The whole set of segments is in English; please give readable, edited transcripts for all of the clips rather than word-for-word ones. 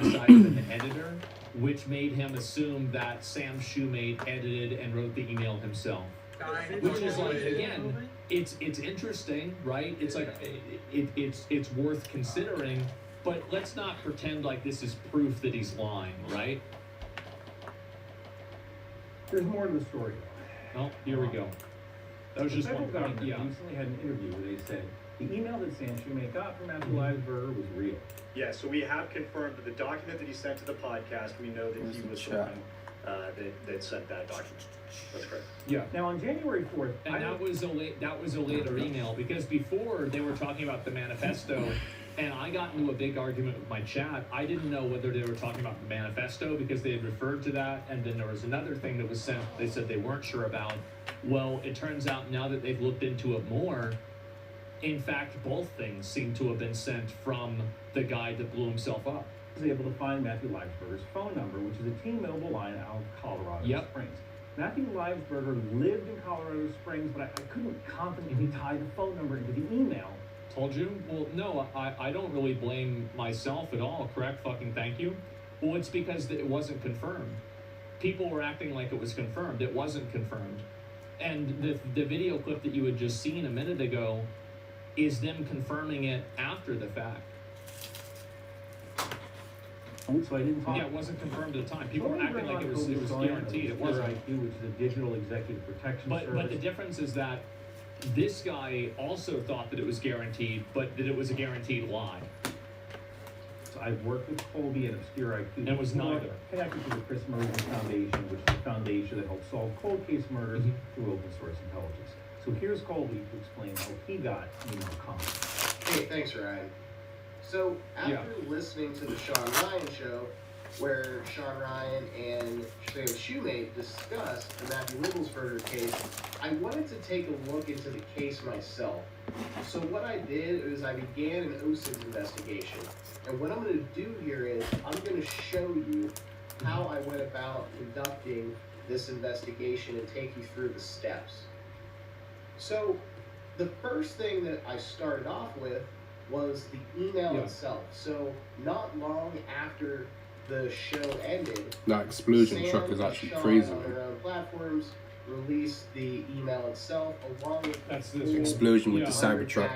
inside of an editor, which made him assume that Sam Shoemate edited and wrote the email himself. Which is like, again, it's interesting, right? It's like it's worth considering, but let's not pretend like this is proof that he's lying, right? There's more to the story. Oh, here we go. That was The just federal one point. government Yeah. recently had an interview where they said the email that Sam Shoemate got from Matthew Livesberger was real. Yeah, so we have confirmed that the document that he sent to the podcast, we know that he was the one that sent that document. That's correct. Yeah. Now on January 4th, And that was a later email, because before they were talking about the manifesto, and I got into a big argument with my chat. I didn't know whether they were talking about the manifesto because they had referred to that, and then there was another thing that was sent they said they weren't sure about. Well, it turns out now that they've looked into it more, in fact, both things seem to have been sent from the guy that blew himself up. I was able to find Matthew Livesberger's phone number, which is a T-Mobile line out of Colorado Springs. Matthew Livesberger lived in Colorado Springs, but I couldn't confidently tie the phone number into the email. Told you? Well, no, I don't really blame myself at all, correct? Fucking thank you. Well, it's because it wasn't confirmed. People were acting like it was confirmed. It wasn't confirmed. And the video clip that you had just seen a minute ago is them confirming it after the fact. Oh, so I didn't talk. Yeah, it wasn't confirmed at the time. People were acting like it was guaranteed. It wasn't. T.i.S, which is a digital executive protection service. But the difference is that this guy also thought that it was guaranteed, but that it was a guaranteed lie. So I've worked with Colby at Obscure IQ. And it was neither. Connected to the Chris Mergen Foundation, which is a foundation that helps solve cold case murders through open source intelligence. So here's Colby to explain how he got email comments. Hey, thanks, Ryan. So after listening to the Sean Ryan show, where Sean Ryan and Sam Shoemate discussed the Matthew Livelsberger case, I wanted to take a look into the case myself. So what I did is I began an OSINT investigation. And what I'm going to do here is I'm going to show you how I went about conducting this investigation and take you through the steps. So the first thing that I started off with was the email itself. So not long after the show ended, that explosion Sam truck is actually and Sean crazy. on their own platforms released the email itself along with the explosion with the Cybertruck.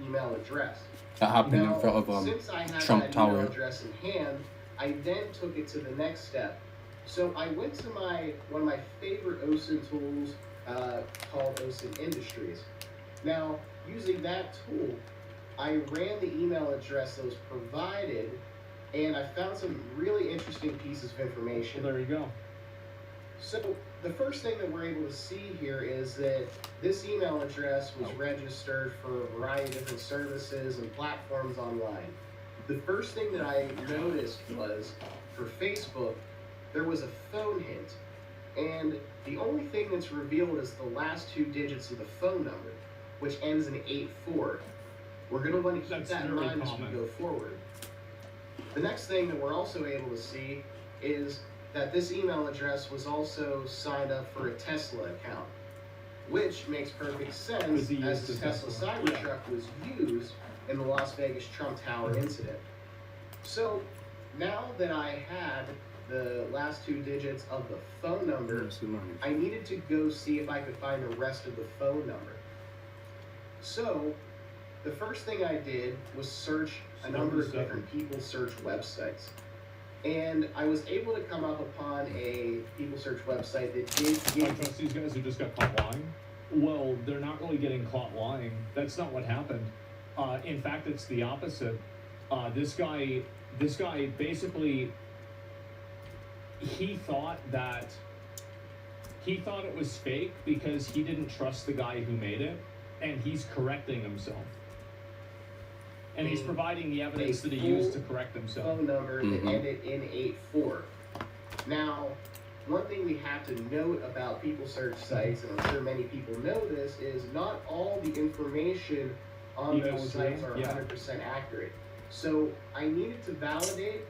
email address. That happened Now, in front of since I had Trump that Tower. email address in hand, I then took it to the next step. So I went to one of my favorite OSINT tools called OSINT Industries. Now, using that tool, I ran the email address that was provided, and I found some really interesting pieces of information. Well, there you go. So the first thing that we're able to see here is that this email address was registered for a variety of different services and platforms online. The first thing that I noticed was, for Facebook, there was a phone hint, and the only thing that's revealed is the last two digits of the phone number, which ends in 84. We're going to want to keep that in mind as we go forward. The next thing that we're also able to see is that this email address was also signed up for a Tesla account, which makes perfect sense as the Tesla Cybertruck was used in the Las Vegas Trump Tower incident. So now that I had the last two digits of the phone number, I needed to go see if I could find the rest of the phone number. So the first thing I did was search a number of different people search websites. And I was able to come up upon a people search website that did I trust these guys who just got caught lying? Well, they're not really getting caught lying. That's not what happened. In fact, it's the opposite. This guy basically, he thought it was fake because he didn't trust the guy who made it, and he's correcting himself. And he's providing the evidence that he used to correct himself. Phone number that ended in 84. Now, one thing we have to note about people search sites, and I'm sure many people know this, is not all the information on those sites are 100% accurate. So I needed to validate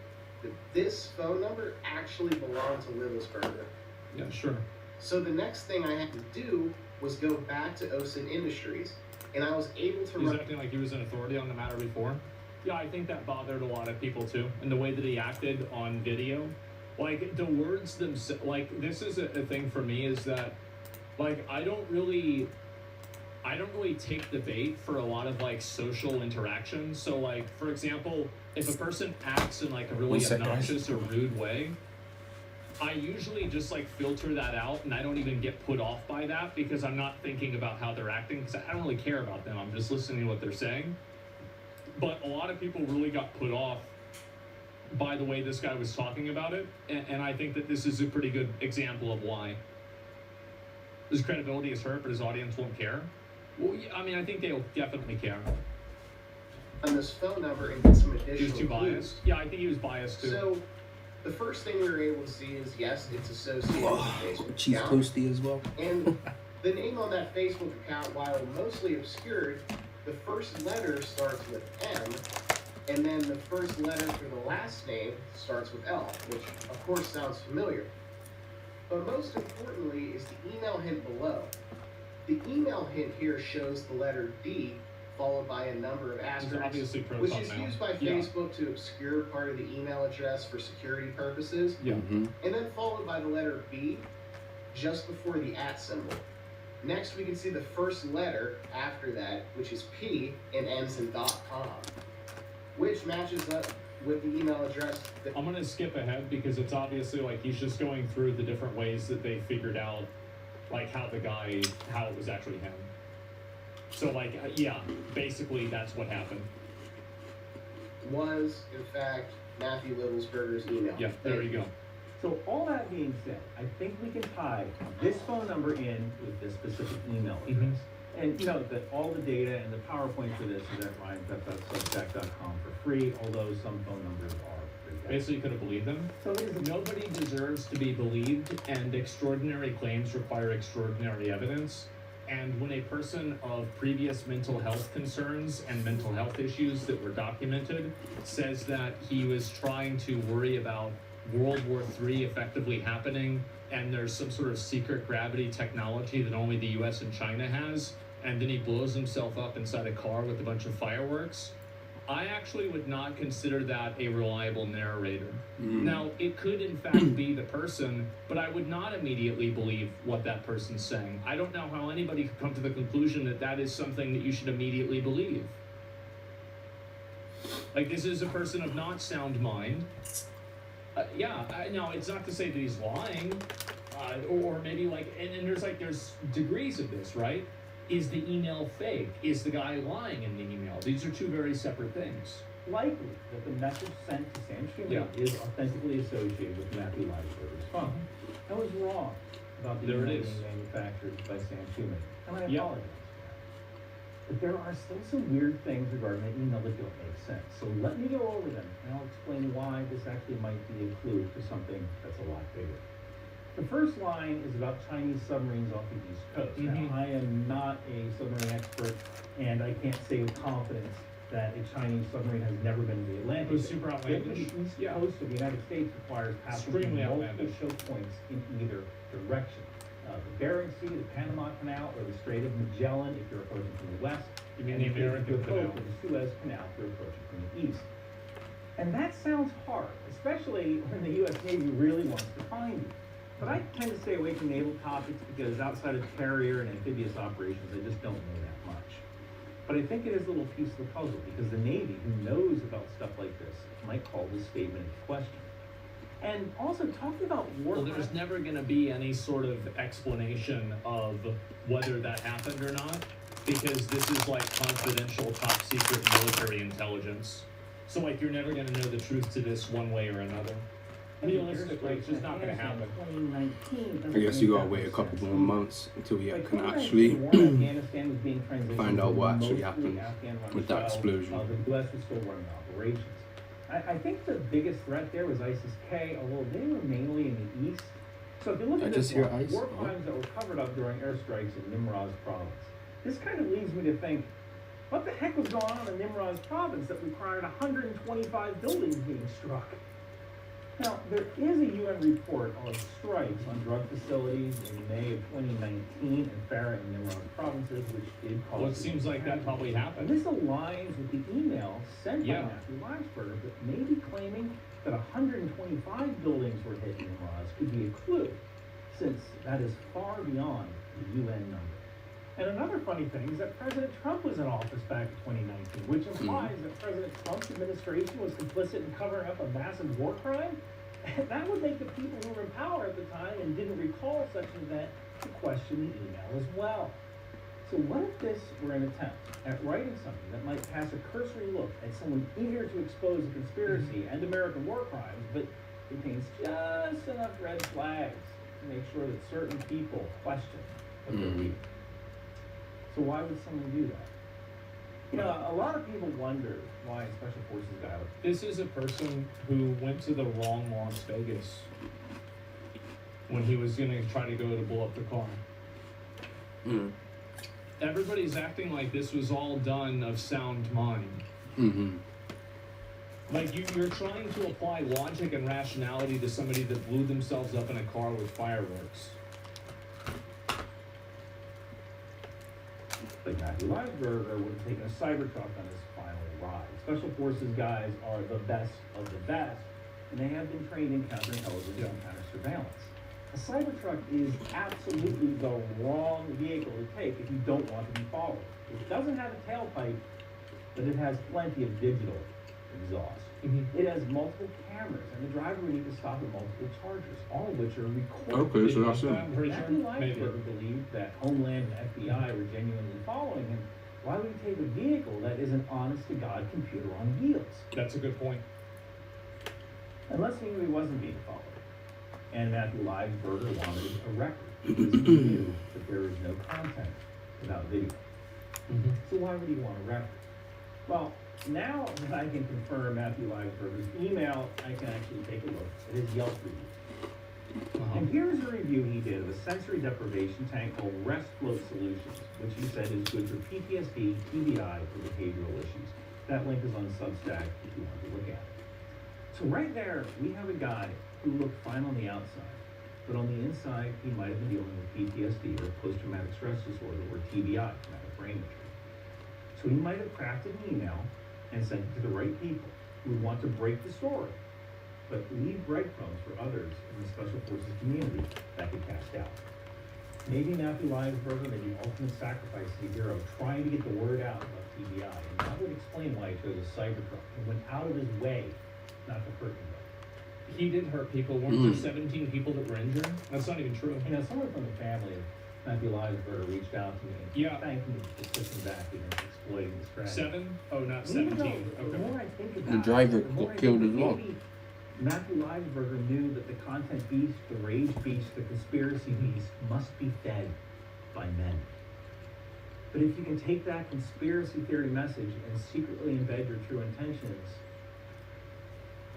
that this phone number actually belonged to Livelsberger. Yeah, sure. So the next thing I had to do was go back to OSINT Industries, and I was able to He's acting like he was an authority on the matter before? Yeah, I think that bothered a lot of people too, and the way that he acted on video, like the words themselves. Like this is a thing for me is that, like I don't really take the bait for a lot of like social interactions. So like for example, if a person acts in like a really One sec, guys. obnoxious or rude way, I usually just like filter that out, and I don't even get put off by that because I'm not thinking about how they're acting because I don't really care about them. I'm just listening to what they're saying. But a lot of people really got put off by the way this guy was talking about it, and I think that this is a pretty good example of why. His credibility is hurt, but his audience won't care. Well, yeah, I mean, I think they'll definitely care. On this phone number and get some additional He was too clues. biased. Yeah, I think he was biased too. So, the first thing we were able to see is, yes, it's associated with the Facebook Cheese account. toasty as well. And the name on that Facebook account, while mostly obscured, the first letter starts with M, and then the first letter for the last name starts with L, which of course sounds familiar. But most importantly is the email hint below. The email hint here shows the letter D followed by a number of asterisks, obviously Proton which is Mail. used by Yeah. Facebook to obscure part of the email address for security purposes. Yeah. Mm-hmm. And then followed by the letter B just before the @ symbol. Next, we can see the first letter after that, which is P and ends in .com, which matches up with the email address that I'm gonna skip ahead because it's obviously like he's just going through the different ways that they figured out, like how it was actually him. So like, yeah, basically that's what happened. was, in fact, Matthew Littlesberger's email. Yeah, there you go. So all that being said, I think we can tie this phone number in with this specific email address. Mhm. And note that all the data and the PowerPoint for this is at ryanpep.substack.com for free, although some phone numbers are free. Basically, you could have believed them. So it is Nobody deserves to be believed, and extraordinary claims require extraordinary evidence. And when a person of previous mental health concerns and mental health issues that were documented says that he was trying to worry about World War III effectively happening, and there's some sort of secret gravity technology that only the US and China has, and then he blows himself up inside a car with a bunch of fireworks, I actually would not consider that a reliable narrator. Now, it could in fact be the person, but I would not immediately believe what that person's saying. I don't know how anybody could come to the conclusion that that is something that you should immediately believe. Like, this is a person of not sound mind. No, it's not to say that he's lying, or maybe like, and there's degrees of this, right? Is the email fake? Is the guy lying in the email? These are two very separate things. likely that the message sent to Sam Schumate Yeah. is authentically associated with Matthew Leisberger's phone. I was wrong about the There it email is. being manufactured by Sam Schumate, and I Yeah. apologize for that. But there are still some weird things regarding the email that don't make sense. So let me go over them, and I'll explain why this actually might be a clue to something that's a lot bigger. The first line is about Chinese submarines off the East Coast. Mhm. Now, I am not a submarine expert, and I can't say with confidence that a Chinese submarine has never been to the Atlantic. It was super outlandish. Getting to the East Yeah. Coast of the United States requires passing Extremely through multiple outlandish. choke points in either direction. The Bering Sea, the Panama Canal, or the Strait of Magellan if you're approaching from the west. You mean and the if you're American approaching Canal? from the Suez Canal if you're approaching from the east. And that sounds hard, especially when the U.S. Navy really wants to find you. But I tend to stay away from naval topics because outside of carrier and amphibious operations, I just don't know that much. But I think it is a little piece of the puzzle because the Navy, who knows about stuff like this, might call this statement into question. And also talking about war. Well, there's never going to be any sort of explanation of whether that happened or not, because this is like confidential, top secret military intelligence. So like you're never going to know the truth to this one way or another. Realistically, it's just not going to happen. 2019. I guess you gotta wait a couple more months until we By can 2019, actually the war in Afghanistan was being transitioned find out to what actually mostly happened Afghan-run with that style. explosion. The U.S. was still running operations. I think the biggest threat there was ISIS-K, although they were mainly in the east. So if you look I at just this hear one, ICE. war crimes that were covered up during airstrikes in Nimrod's province. This kind of leads me to think, what the heck was going on in Nimrod's province that required 125 buildings being struck? Now, there is a UN report on strikes on drug facilities in May of 2019 in Farah and Nimrod provinces, which did cause... Well, it seems like that probably And happened. this aligns with the email sent by Yeah. Matthew Weisberger that may be claiming that 125 buildings were hit in Nimrods could be a clue, since that is far beyond the UN number. And another funny thing is that President Trump was in office back in 2019, which implies that President Trump's administration was complicit in covering up a massive war crime. And that would make the people who were in power at the time and didn't recall such an event to question the email as well. So what if this were an attempt at writing something that might cast a cursory look at someone eager to expose a conspiracy and American war crimes, but contains just enough red flags to make sure that certain people question what they're reading? So why would someone do that? You know, a lot of people wonder why Special Forces got it. This is a person who went to the wrong Las Vegas when he was going to try to go to blow up the car. Mm. Everybody's acting like this was all done of sound mind. Mm-hmm. Like you're trying to apply logic and rationality to somebody that blew themselves up in a car with fireworks. Like Matthew Weisberger would have taken a Cybertruck on his final ride. Special Forces guys are the best of the best, and they have been trained in counterintelligence and counter-surveillance. A Cybertruck is absolutely the wrong vehicle to take if you don't want to be followed. It doesn't have a tailpipe, but it has plenty of digital exhaust. Mm-hmm. It has multiple cameras, and the driver would need to stop at multiple chargers, all of which are recorded. Okay, so that's it. I'm pretty sure. Matthew Maybe. Weisberger believed that Homeland and FBI were genuinely following him. Why would he take a vehicle that is an honest-to-God computer on wheels? That's a good point. Unless he knew he wasn't being followed. And Matthew Weisberger wanted a record because he knew that there is no content without video. Mm-hmm. So why would he want a record? Well, now that I can confirm Matthew Weisberger's email, I can actually take a look at his Yelp review. And here's a review he did of a sensory deprivation tank called Rest Float Solutions, which he said is good for PTSD, TBI, or behavioral issues. That link is on Substack if you want to look at it. So right there, we have a guy who looked fine on the outside, but on the inside, he might have been dealing with PTSD or post-traumatic stress disorder or TBI, traumatic brain injury. So he might have crafted an email and sent it to the right people who would want to break the story, but leave breadcrumbs for others in the Special Forces community that could cast doubt. Maybe Matthew Weisberger made the ultimate sacrifice to the hero, trying to get the word out about TBI, and that would explain why he chose a Cybertruck and went out of his way not to hurt anybody. He did hurt people. Weren't there 17 people that were injured? That's not even true. You know, someone from the family of Matthew Weisberger reached out to me and Yeah. thanked me for pushing back against exploiting the strategy. 7? Oh, not And even 17. though, the Okay. more I think about The it, driver the more got I killed think as well. maybe Matthew Weisberger knew that the content beast, the rage beast, the conspiracy beast must be fed by men. But if you can take that conspiracy theory message and secretly embed your true intentions,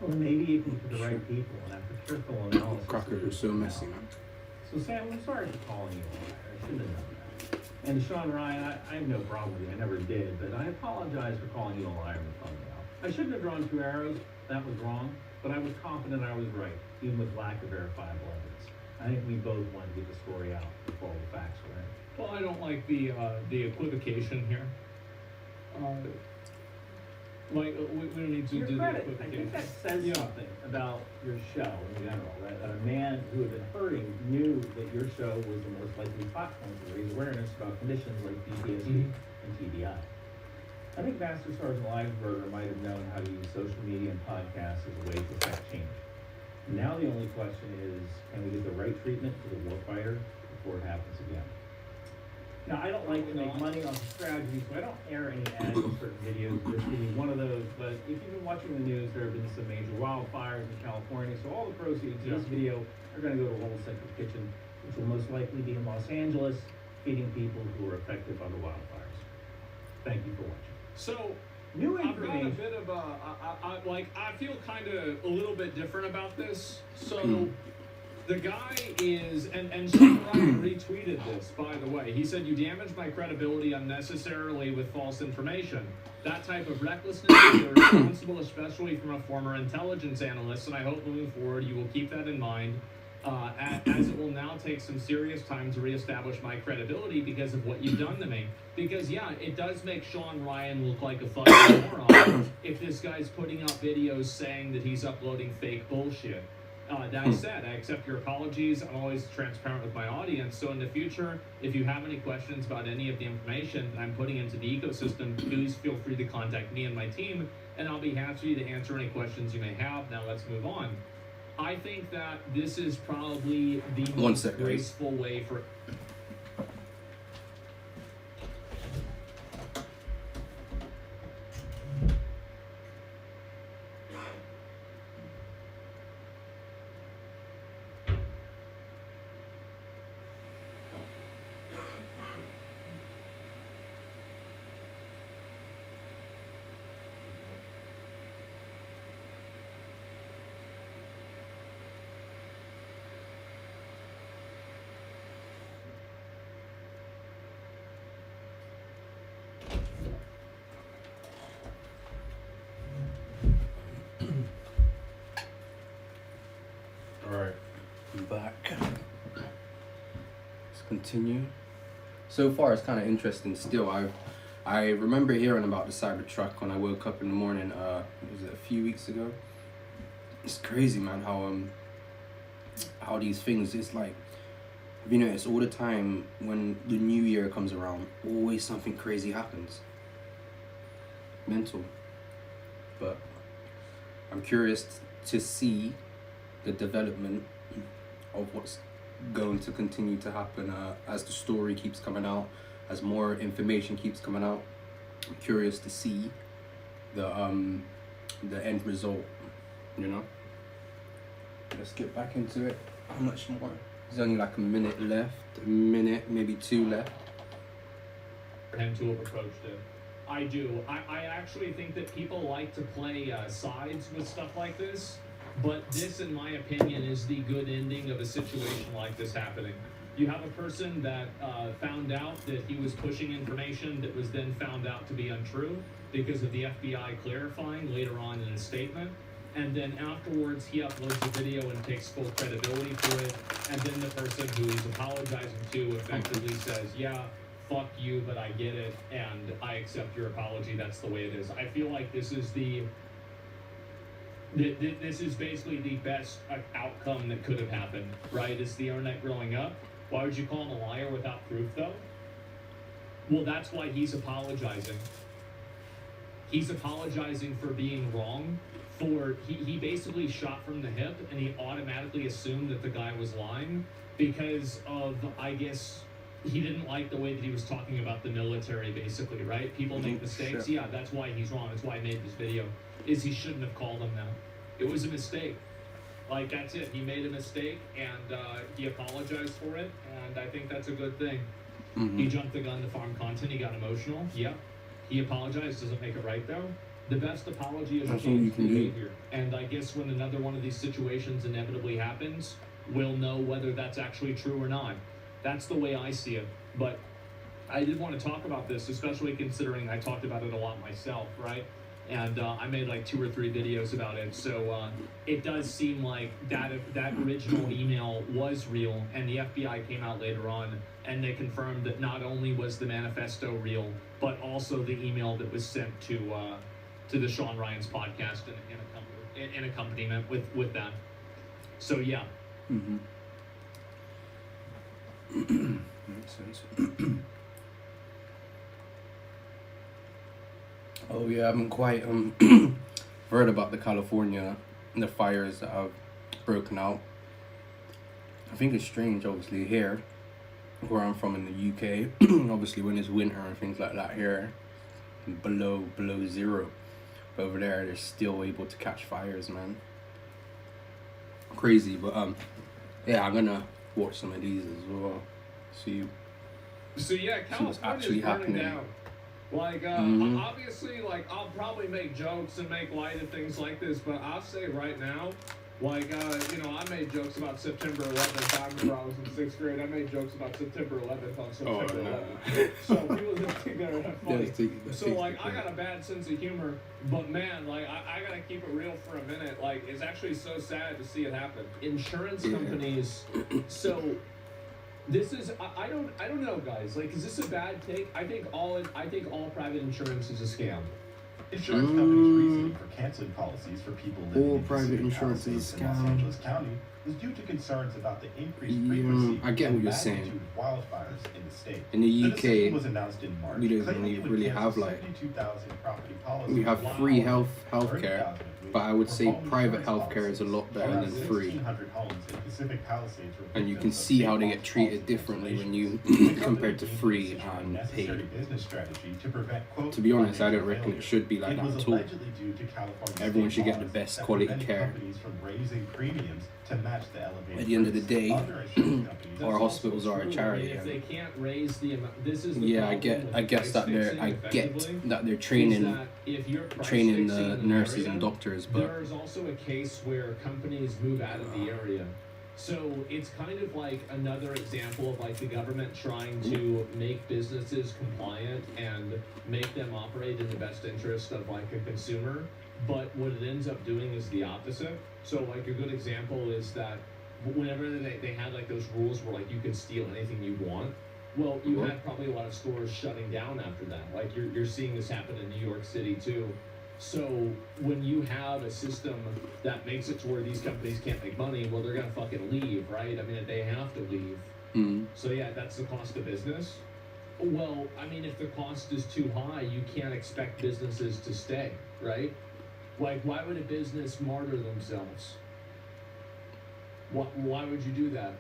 well, maybe you can get the right people, and after careful analysis... Crocker is so messy, man. So Sam, I'm sorry for calling you a liar. I shouldn't have done that. And Sean Ryan, I have no problem with you. I never did, but I apologize for calling you a liar in the thumbnail. I shouldn't have drawn 2 arrows. That was wrong. But I was confident I was right, even with lack of verifiable evidence. I think we both wanted to get the story out before all the facts were in. Well, I don't like the equivocation here. We don't need to To your do credit, the I equivocation. think that says something about your show in general, that a man who had been hurting knew that your show was the most likely platform to raise awareness about conditions like PTSD and TBI. I think Master Sergeant Weisberger might have known how to use social media and podcasts as a way to affect change. Now the only question is, can we get the right treatment for the warfighter before it happens again? Now, I don't like to make money off of strategy, so I don't air any ads in certain videos. This will be one of those, but if you've been watching the news, there have been some major wildfires in California, so all the proceeds of this video are going to go to Whole Central Kitchen, which will most likely be in Los Angeles, feeding people who are affected by the wildfires. Thank you for watching. So, New I've got a information. bit of I feel kind of a little bit different about this. So, the guy is, and Sean Ryan retweeted this, by the way. He said, "You damaged my credibility unnecessarily with false information." That type of recklessness is irresponsible, especially from a former intelligence analyst, and I hope moving forward you will keep that in mind, as it will now take some serious time to reestablish my credibility because of what you've done to me. Because, yeah, it does make Sean Ryan look like a fucking moron if this guy's putting out videos saying that he's uploading fake bullshit. That said, I accept your apologies. I'm always transparent with my audience. So in the future, if you have any questions about any of the information that I'm putting into the ecosystem, please feel free to contact me and my team, and I'll be happy to answer any questions you may have. Now let's move on. I think that this is probably the most graceful way for... Alright, I'm back. Let's continue. So far, it's kind of interesting still. I remember hearing about the Cybertruck when I woke up in the morning, was it a few weeks ago? It's crazy, man, how these things, it's like, you know, it's all the time when the new year comes around, always something crazy happens. Mental. But I'm curious to see the development of what's going to continue to happen as the story keeps coming out, as more information keeps coming out. I'm curious to see the end result, you know. Let's get back into it. How much more? There's only like a minute left, a minute, maybe two left. For him to have approached it. I do. I actually think that people like to play sides with stuff like this, but this, in my opinion, is the good ending of a situation like this happening. You have a person that found out that he was pushing information that was then found out to be untrue because of the FBI clarifying later on in a statement. And then afterwards, he uploads a video and takes full credibility for it. And then the person who he's apologizing to effectively says, yeah, fuck you, but I get it, and I accept your apology. That's the way it is. I feel like this is this is basically the best outcome that could have happened, right? It's the internet growing up. Why would you call him a liar without proof, though? Well, that's why he's apologizing. He's apologizing for being wrong. He basically shot from the hip, and he automatically assumed that the guy was lying because of, I guess, he didn't like the way that he was talking about the military, basically, right? People make mistakes. Yeah, that's why he's wrong. That's why I made this video, is he shouldn't have called him that. It was a mistake. Like, that's it. He made a mistake, and he apologized for it, and I think that's a good thing. Mm-hmm. He jumped the gun to farm content. He got emotional. Yep. He apologized. Doesn't make it right, though. The best apology is a change behavior. And I guess when another one of these situations inevitably happens, we'll know whether that's actually true or not. That's the way I see it. But I did want to talk about this, especially considering I talked about it a lot myself, right? And I made like 2 or 3 videos about it. So it does seem like that original email was real, and the FBI came out later on and they confirmed that not only was the manifesto real, but also the email that was sent to the Sean Ryan's podcast in accompaniment with that. So yeah. Mm-hmm. Makes sense. Oh yeah, I haven't quite heard about the California, the fires that have broken out. I think it's strange, obviously, here, where I'm from in the UK, obviously when it's winter and things like that here, below 0. But over there, they're still able to catch fires, man. Crazy, but yeah, I'm gonna watch some of these as well. See. So yeah, California's burning down. Like, obviously, like, I'll probably make jokes and make light of things like this, but I'll say right now, Like, I made jokes about September 11th. I remember I was in 6th grade. I made jokes about September 11th on September 11th. So people just think they're funny. So, like, I got a bad sense of humor, but man, like, I gotta keep it real for a minute. Like, it's actually so sad to see it happen. Insurance companies, so this is, I don't know, guys. Like, is this a bad take? I think all private insurance is a scam. Insurance companies' reasoning for canceling policies for people living in private Pacific insurance is Palisades a in Los scam. Angeles County was due to concerns about the increased frequency I get what and you're magnitude saying. of wildfires in the state. In the decision UK, was announced in March, we don't claiming it would really cancel have, like, 72,000 property policies. we have Wow. free healthcare, 30,000 of which but I would were say home private insurance healthcare is a lot better Around than free. 1,600 homes in Pacific Palisades were And you can victims of see how state they get policy treated differently when you cancellations. compared to The company free deemed the decision a and necessary paid. business strategy to prevent, quote, To be honest, I don't financial reckon it failure. should be like It that was at all. allegedly due to California Everyone state should get the laws best that quality prevented care. companies from raising premiums to match the elevated At the end of the rates. day, Other insurance companies That's our also hospitals are a true. charity, I mean, if and- they can't raise the amount, this is the Yeah, I problem get. with I guess price that they're. fixing I get effectively, that they're is training, that if you're price training fixing the in an nurses area, and doctors, but there's also a case where companies move out of the area. So it's kind of like another example of like the government trying to make businesses compliant and make them operate in the best interest of like a consumer. But what it ends up doing is the opposite. So like a good example is that whenever they had like those rules where like you could steal anything you want, well, you had probably a lot of stores shutting down after that. Like you're seeing this happen in New York City too. So when you have a system that makes it to where these companies can't make money, well, they're gonna fucking leave, right? I mean, they have to leave. So yeah, that's the cost of business. Well, I mean, if the cost is too high, you can't expect businesses to stay, right? Like, why would a business martyr themselves? Why would you do that?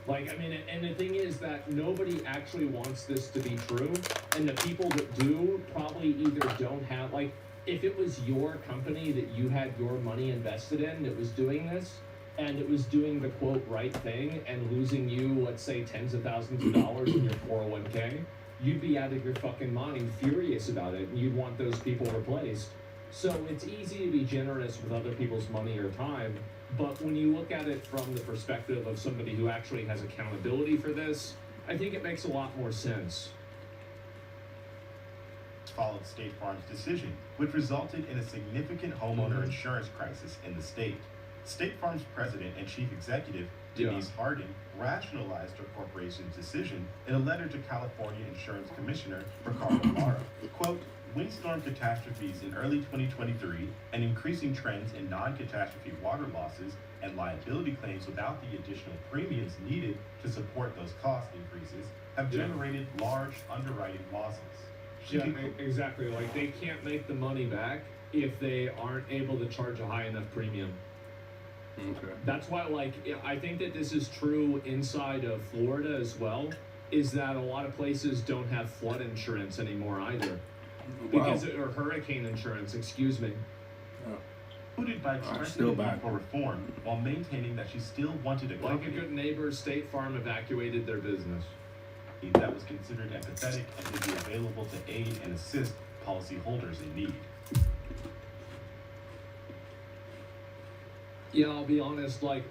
Like, I mean, and the thing is that nobody actually wants this to be true, and the people that do probably either don't have, like, if it was your company that you had your money invested in that was doing this, and it was doing the quote right thing and losing you, let's say, tens of thousands of dollars in your 401k, you'd be out of your fucking mind furious about it, and you'd want those people replaced. So it's easy to be generous with other people's money or time, but when you look at it from the perspective of somebody who actually has accountability for this, I think it makes a lot more sense. followed State Farm's decision, which resulted in a significant homeowner insurance crisis in the state. State Farm's president and chief executive, Denise Harding, rationalized her corporation's decision in a letter to California Insurance Commissioner Ricardo Lara. Quote, windstorm catastrophes in early 2023 and increasing trends in non-catastrophe water losses and liability claims without the additional premiums needed to support those cost increases have generated large underwriting losses. Yeah, exactly. Like, they can't make the money back if they aren't able to charge a high enough premium. okay. That's why, like, I think that this is true inside of Florida as well, is that a lot of places don't have flood insurance anymore either. Because or hurricane insurance, excuse me. Included by expressing the need for reform while maintaining that she still wanted a Like a company good neighbor, State Farm evacuated their business. that was considered empathetic and would be available to aid and assist policyholders in need. Yeah, I'll be honest, like,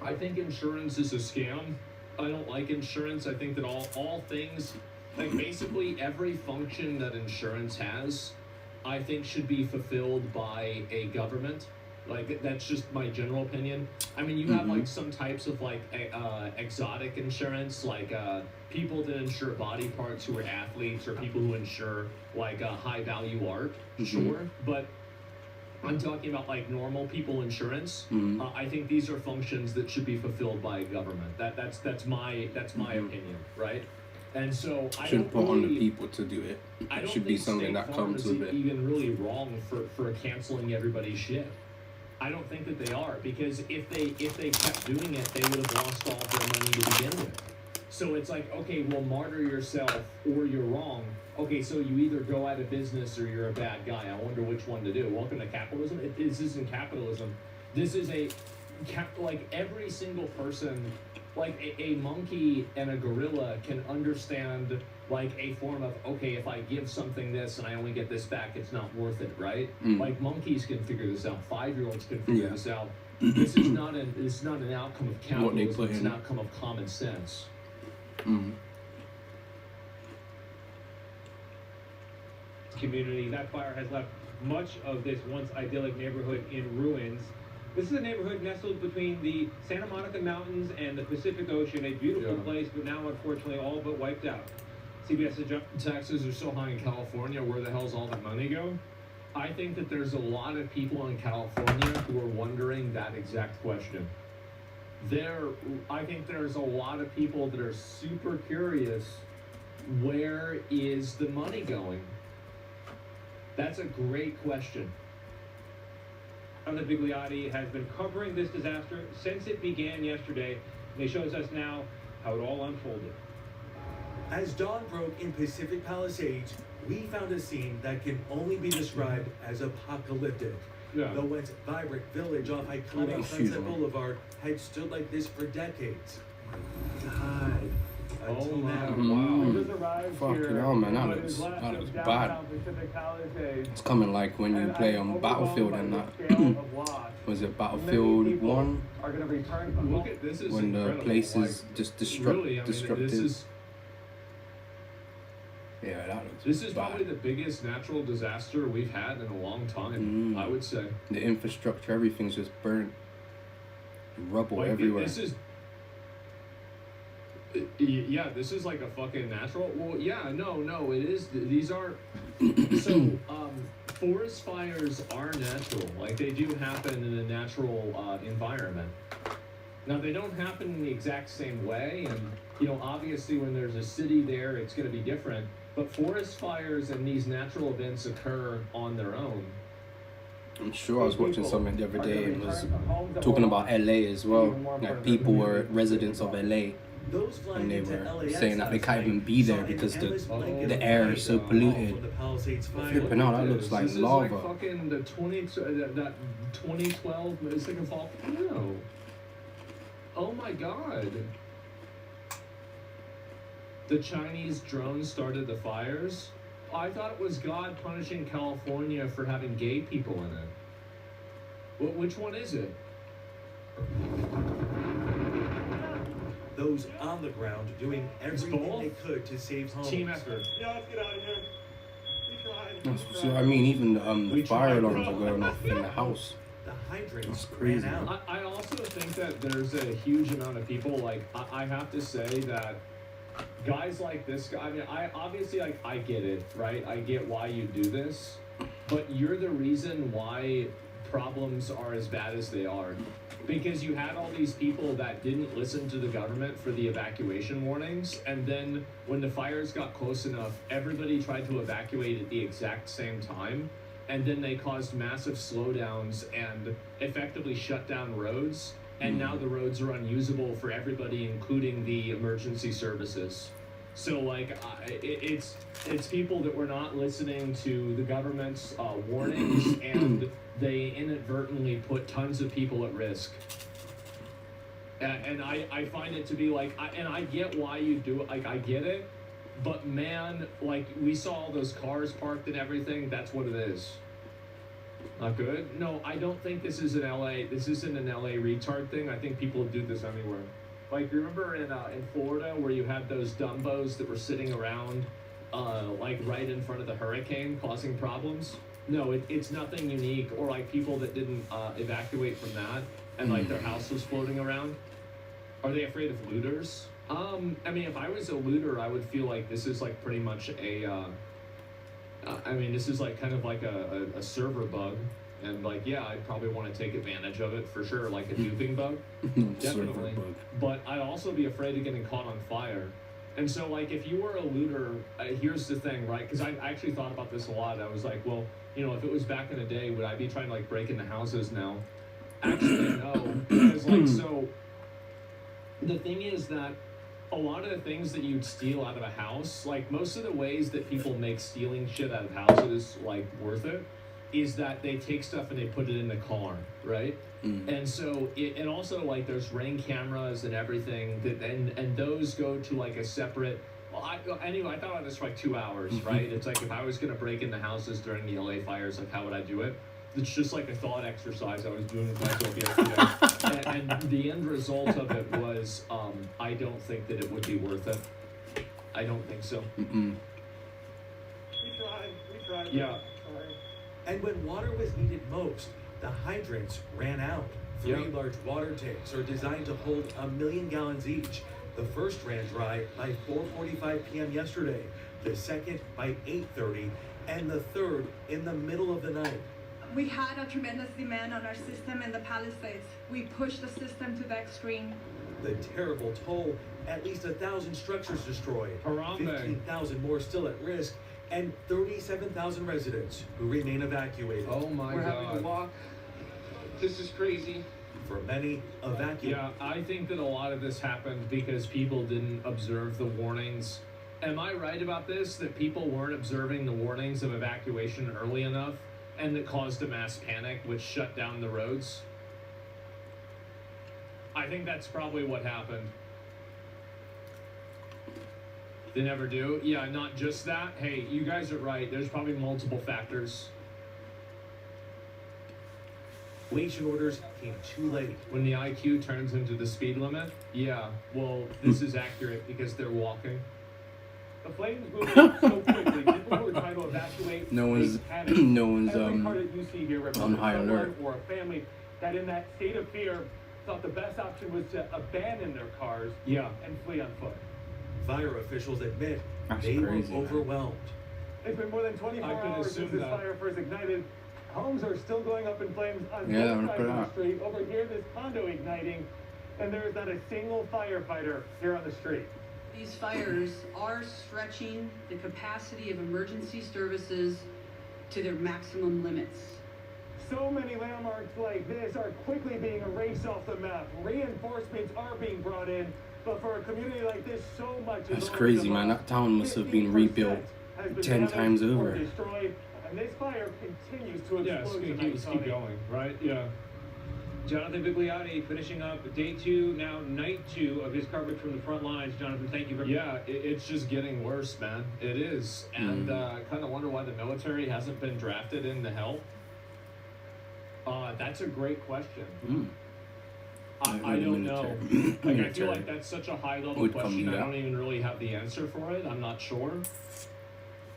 I think insurance is a scam. I don't like insurance. I think that all things, like basically every function that insurance has, I think should be fulfilled by a government. Like, that's just my general opinion. I mean, you have like some types of like exotic insurance, like people that insure body parts who are athletes, or people who insure like high value art, sure. But I'm talking about like normal people insurance. I think these are functions that should be fulfilled by a government. That's my opinion, right? And so I Shouldn't don't put on the really- people to do it. I It don't should be think something State that Farm comes is with it. even really wrong for canceling everybody's shit. I don't think that they are, because if they kept doing it, they would have lost all of their money to begin with. So it's like, okay, well, martyr yourself or you're wrong. Okay, so you either go out of business or you're a bad guy. I wonder which one to do. Welcome to capitalism. This isn't capitalism. This is like every single person, like a monkey and a gorilla can understand like a form of, okay, if I give something this and I only get this back, it's not worth it, right? Like monkeys can figure this out, 5-year-olds can figure this out. This is not an outcome of capitalism, it's an outcome of common sense. Community. That fire has left much of this once idyllic neighborhood in ruins. This is a neighborhood nestled between the Santa Monica Mountains and the Pacific Ocean, a beautiful place, but now unfortunately all but wiped out. CBS's John. Taxes are so high in California, where the hell's all that money go? I think that there's a lot of people in California who are wondering that exact question. I think there's a lot of people that are super curious, where is the money going? That's a great question. Anna Bigliotti has been covering this disaster since it began yesterday, and he shows us now how it all unfolded. As dawn broke in Pacific Palisades, we found a scene that can only be described as apocalyptic. Yeah. The once vibrant village off iconic Sunset Boulevard had stood like this for decades. God. Oh my now. wow. We just arrived Fucking here. hell, man, that What looks is left of bad. downtown Pacific Palisades. It's coming like when you And play I'm on overwhelmed Battlefield by and the that. scale of loss. Was it Many Battlefield people 1? are going to return to Look at this is When the incredible. place Like, is just really, I mean, destructive. Yeah, that looks this is bad. probably the biggest natural disaster we've had in a long time, I would say. The infrastructure, everything's just burnt. Rubble Like, everywhere. this is yeah, this is like a fucking natural. Well, yeah, no, it is. These are so. Forest fires are natural. Like, they do happen in a natural environment. Now, they don't happen in the exact same way, and obviously, when there's a city there, it's going to be different. But forest fires and these natural events occur on their own. I'm sure I was watching something the other day and was talking about LA as well. Like, people were residents of LA. Those flying And they into were LAX saying that they last can't night even be there saw an because endless blanket the of air light is so off polluted. of the Palisades fire. Flipping out, that looks like this lava. Is like fucking the 2012 it's like a volcano. Oh my god. The Chinese drones started the fires. I thought it was God punishing California for having gay people in it. Which one is it? Those on the ground doing everything both? they could to save homes. Team effort. Yeah, let's get out of here. We tried. See what I mean? Even the We fire tried, alarms bro. are going off in the house. The hydrants That's crazy. ran out. I also think that there's a huge amount of people, like, I have to say that guys like this guy, I mean, I get it, right? I get why you do this, but you're the reason why problems are as bad as they are. Because you had all these people that didn't listen to the government for the evacuation warnings, and then when the fires got close enough, everybody tried to evacuate at the exact same time, and then they caused massive slowdowns and effectively shut down roads, and now the roads are unusable for everybody, including the emergency services. So, like, it's people that were not listening to the government's warnings, and they inadvertently put tons of people at risk. And I find it to be like, and I get why you do it, like, I get it, but man, like, we saw all those cars parked and everything, that's what it is. Not good? No, I don't think this is this isn't an LA retard thing. I think people do this anywhere. Like, remember in Florida where you had those Dumbos that were sitting around, like, right in front of the hurricane causing problems? No, it's nothing unique, or like people that didn't evacuate from that and like their house was floating around. Are they afraid of looters? I mean, if I was a looter, I would feel like this is like pretty much this is like kind of like a server bug. And like, yeah, I'd probably want to take advantage of it for sure, like a duping bug. Definitely. Server bug. But I'd also be afraid of getting caught on fire. And so, like, if you were a looter, here's the thing, right? Because I actually thought about this a lot. I was like, well, if it was back in the day, would I be trying to, like, break into houses now? Actually, no. Because, like, so, the thing is that a lot of the things that you'd steal out of a house, like, most of the ways that people make stealing shit out of houses, like, worth it, is that they take stuff and they put it in the car, right? And so, and also, like, there's Ring cameras and everything, and those go to, like, a separate anyway, I thought about this for like 2 hours, right? It's like if I was gonna break into houses during the LA fires, like how would I do it? It's just like a thought exercise I was doing with myself yesterday. and the end result of it was, I don't think that it would be worth it. I don't think so. Mm-mm. We tried. Yeah. Sorry. And when water was needed most, the hydrants ran out. Three Yep. large water tanks are designed to hold 1 million gallons each. The first ran dry by 4:45 p.m. yesterday, the second by 8:30, and the third in the middle of the night. We had a tremendous demand on our system in the Palisades. We pushed the system to the extreme. The terrible toll, at least 1,000 structures destroyed, Harambe. 15,000 more still at risk, and 37,000 residents who remain evacuated. Oh my We're having God. to walk. This is crazy. For many, evacuated. Yeah, I think that a lot of this happened because people didn't observe the warnings. Am I right about this? That people weren't observing the warnings of evacuation early enough, and that caused a mass panic, which shut down the roads? I think that's probably what happened. They never do? Yeah, not just that. Hey, you guys are right. There's probably multiple factors. Evacuation orders came too late. When the IQ turns into the speed limit? Yeah, well, this is accurate because they're walking. The flames moved so quickly. People who were trying to evacuate. No one's, they panicked. no one's Every car that you see here on represents high someone alert. or a family that, in that state of fear, thought the best option was to abandon their cars Yeah. and flee on foot. Fire officials admit That's they crazy, were man. overwhelmed. It's been more than 24 I could hours assume since this that. fire first ignited. Homes are still going up in flames on Yeah, both look sides at of the that. street. Over here, this condo igniting, and there is not a single firefighter here on the street. These fires are stretching the capacity of emergency services to their maximum limits. So many landmarks like this are quickly being erased off the map. Reinforcements are being brought in, but for a community like this, so much is That's already crazy, man. lost. That town must have been 50% rebuilt has been 10 damaged times or over. destroyed, and this fire continues to explode. Yeah, it's gonna tonight, keep Tony. going, right? Yeah. Jonathan Bigliotti finishing up day 2, now night 2 of his coverage from the front lines. Jonathan, thank you very much. Yeah, it's just getting worse, man. It is. And kind of wonder why the military hasn't been drafted in to help. That's a great question. Mm. I don't know. Like, I feel like that's such a high level Would come question. I to that. don't even really have the answer for it. I'm not sure.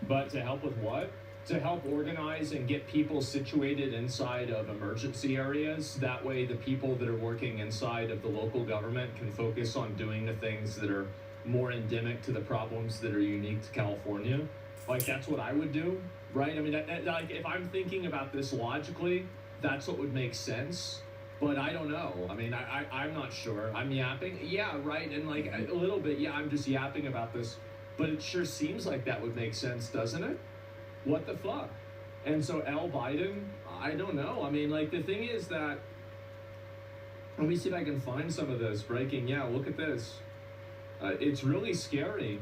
But to help with what? To help organize and get people situated inside of emergency areas. That way, the people that are working inside of the local government can focus on doing the things that are more endemic to the problems that are unique to California. Like, that's what I would do, right? I mean, like, if I'm thinking about this logically, that's what would make sense. But I don't know. I mean, I'm not sure. I'm yapping. Yeah, right. And like a little bit, yeah, I'm just yapping about this. But it sure seems like that would make sense, doesn't it? What the fuck? And so L. Biden, I don't know. I mean, like, the thing is that, let me see if I can find some of this breaking. Yeah, look at this. It's really scary.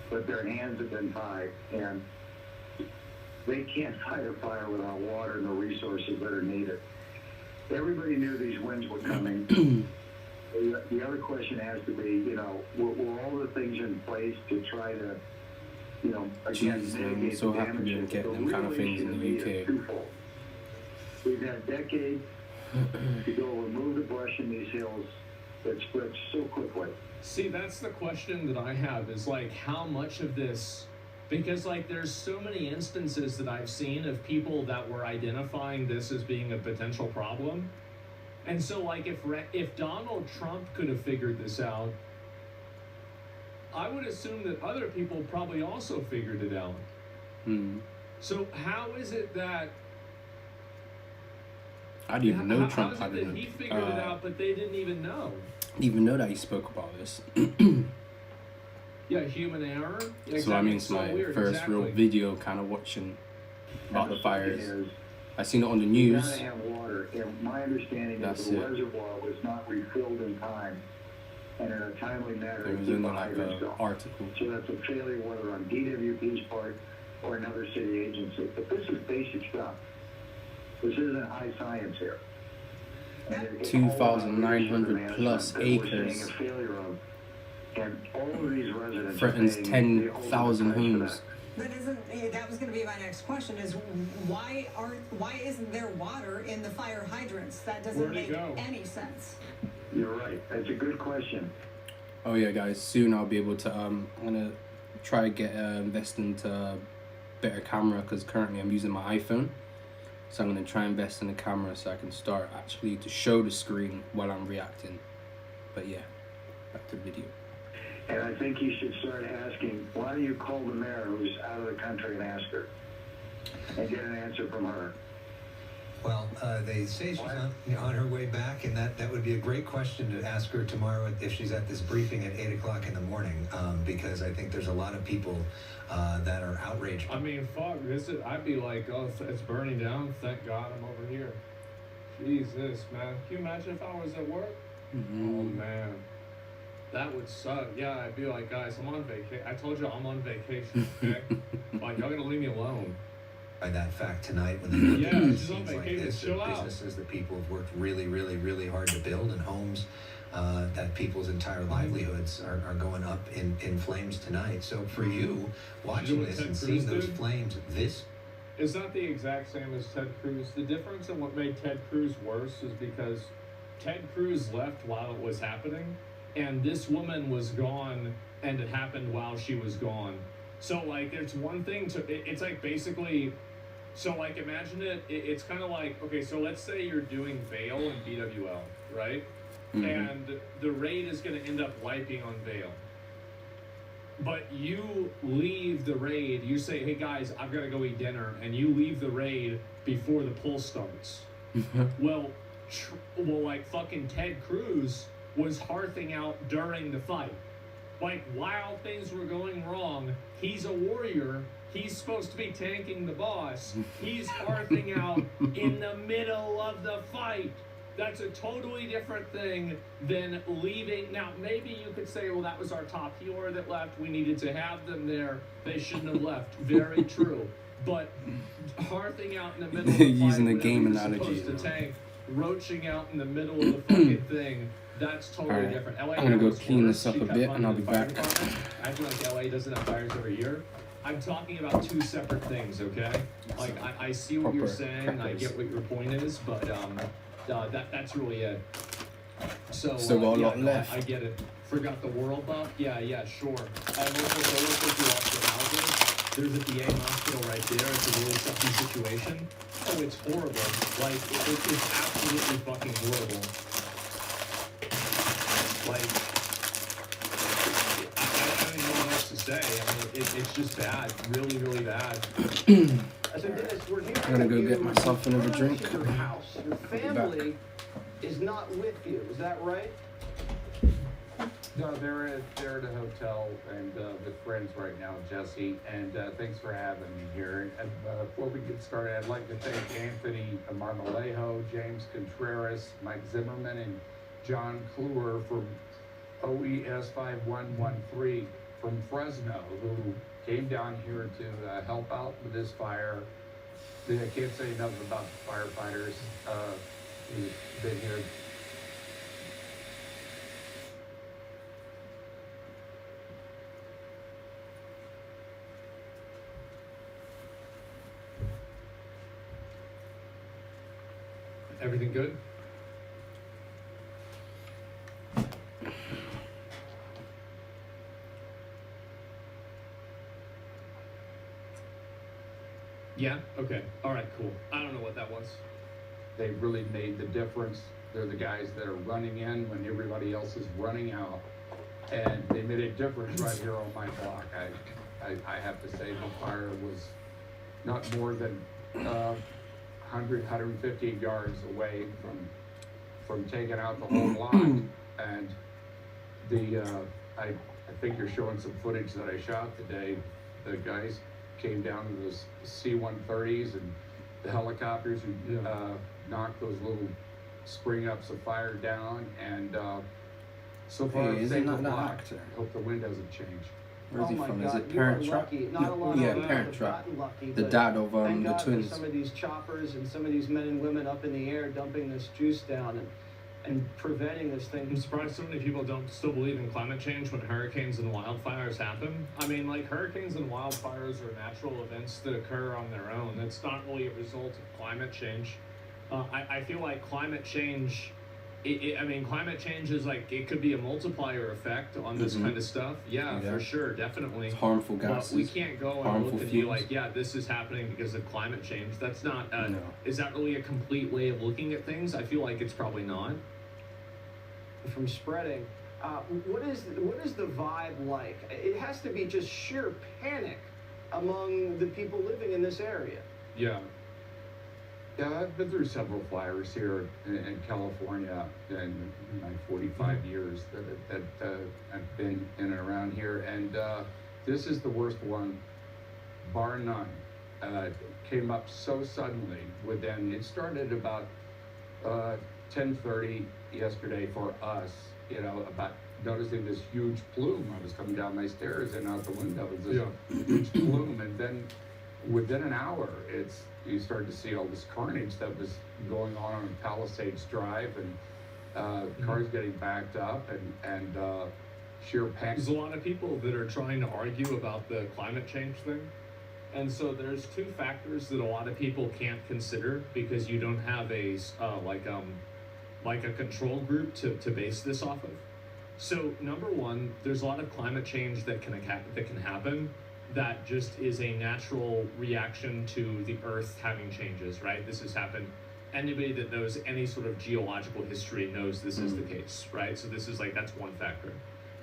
But their hands have been tied, and they can't fight a fire without water and the resources that are needed. Everybody knew these winds were coming. The other question has to be, you know, were all the things in place to try to, you know, again, Jeez, man, I'm mitigate so the happy we damages? get The them kind of real things issue in to the me UK. is twofold. We've had decades to go remove the brush in these hills that spreads so quickly. See, that's the question that I have is like, how much of this, because like there's so many instances that I've seen of people that were identifying this as being a potential problem. And so like if Donald Trump could have figured this out, I would assume that other people probably also figured it out. Hmm. So how is it that I didn't even know how Trump is had it that he figured it out but they didn't even know? Didn't even know that he spoke about this. Yeah, human error. Exactly. So I mean, it's my weird. first Exactly. real video kind of watching about And the second fires. is, I seen it on the you news. gotta have water, and my understanding That's is the it. reservoir was not refilled in time, and in a timely manner. There to was keep in the like hydrants an going. article. So that's a failure, whether on DWP's part or another city agency. But this is basic stuff. This isn't high science here. And it's all about 2,900 management plus that we're seeing acres. a failure of And all of these residents threatens are paying the 10,000 ultimate price for homes. that. But that was going to be my next question is why isn't there water in the fire hydrants? That doesn't Where'd it make go? any sense. You're right. That's a good question. Oh yeah, guys. Soon I'll be able to. I'm gonna try to get invest into a better camera because currently I'm using my iPhone. So I'm gonna try and invest in a camera so I can start actually to show the screen while I'm reacting. But yeah, back to the video. And I think you should start asking, why don't you call the mayor who's out of the country and ask her? And get an answer from her. Well, they say she's on her way back, and that would be a great question to ask her tomorrow if she's at this briefing at 8 o'clock in the morning, because I think there's a lot of people that are outraged. I mean, fuck, I'd be like, oh, it's burning down. Thank God I'm over here. Jesus, man. Can you imagine if I was at work? Oh, man. That would suck. Yeah, I'd be like, guys, I'm on vacation. I told you I'm on vacation, okay? Like, y'all gonna leave me alone. By that fact tonight, when they look Yeah, at she's scenes on like vacation, this, chill of out. businesses that people have worked really, really, really hard to build, and homes that people's entire livelihoods are going up in flames tonight. So for you, watching this and seeing those flames, this is not the exact same as Ted Cruz. The difference in what made Ted Cruz worse is because Ted Cruz left while it was happening, and this woman was gone, and it happened while she was gone. So, like, it's one thing to, it's like basically, so, like, imagine it's kind of like, okay, so let's say you're doing bail and BWL, right? And the raid is going to end up wiping on bail. But you leave the raid, you say, hey guys, I've got to go eat dinner, and you leave the raid before the pull starts. Well, like fucking Ted Cruz was hearthing out during the fight. Like, while things were going wrong, he's a warrior. He's supposed to be tanking the boss. He's hearthing out in the middle of the fight. That's a totally different thing than leaving. Now, maybe you could say, well, that was our top healer that left. We needed to have them there. They shouldn't have left. Very true. But hearthing out in the middle of the fight, using the whenever game you're analogy. supposed to tank, roaching out in the middle of the fucking thing, that's totally different. LA I'm gonna go was clean worse. this up She a cut bit fun and I'll to be the fire back. department. I feel like LA doesn't have fires every year. I'm talking about two separate things, okay? Like, I see what you're saying, and I get what your point is, but that's really it. So, Still got a yeah, lot left. I get it. Forgot the world buff? Yeah, sure. I work with you also houses. There's a VA hospital right there. It's a really sucky situation. Oh, it's horrible. Like, it's absolutely fucking horrible. Like, I don't even know what else to say. I mean, it's just bad. Really, really bad. So Dennis, we're here. I'm gonna go get myself another drink. Your house, your family is not with you. Is that right? No, they're at a hotel and with friends right now, Jesse. And thanks for having me here. And before we get started, I'd like to thank Anthony Marmolejo, James Contreras, Mike Zimmerman, and John Kluwer from OES 5113 from Fresno, who came down here to help out with this fire. I can't say enough about the firefighters who've been here. Everything good? Yeah? Okay. All right, cool. I don't know what that was. They really made the difference. They're the guys that are running in when everybody else is running out. And they made a difference right here on my block. I have to say the fire was not more than 100, 150 yards away from taking out the whole block. And I think you're showing some footage that I shot today. The guys came down to the C-130s and the helicopters who knocked those little spring ups of fire down, and so far Hey, it's isn't saved the that that block. actor? Hope the wind doesn't change. Where's he my from? God, Is it you are Parent Trap? lucky. Not a lot of Yeah, people Parent have Trap. gotten lucky, The but dad of thank the God for twins. some of these choppers and some of these men and women up in the air dumping this juice down. And and preventing this I'm thing. surprised so many people don't still believe in climate change when hurricanes and wildfires happen. I mean, like, hurricanes and wildfires are natural events that occur on their own. It's not really a result of climate change. I feel like climate change, climate change is like, it could be a multiplier effect on this kind of stuff. Yeah, for sure, definitely. It's harmful gases. But we can't go and harmful look and fuels. be like, yeah, this is happening because of climate change. That's not, No. is that really a complete way of looking at things? I feel like it's probably not. From spreading. What is the vibe like? It has to be just sheer panic among the people living in this area. Yeah. Yeah, I've been through several fires here in California in my 45 years that I've been in and around here, and this is the worst one, bar none. Came up so suddenly. It started about 10:30 yesterday for us. You know, about noticing this huge plume. I was coming down my stairs and out the window was this huge plume, and then within an hour, you started to see all this carnage that was going on Palisades Drive, and cars getting backed up, and sheer panic. There's a lot of people that are trying to argue about the climate change thing. And so there's two factors that a lot of people can't consider because you don't have a control group to base this off of. So number one, there's a lot of climate change that can happen that just is a natural reaction to the Earth having changes, right? This has happened. Anybody that knows any sort of geological history knows this is the case, right? So this is that's one factor.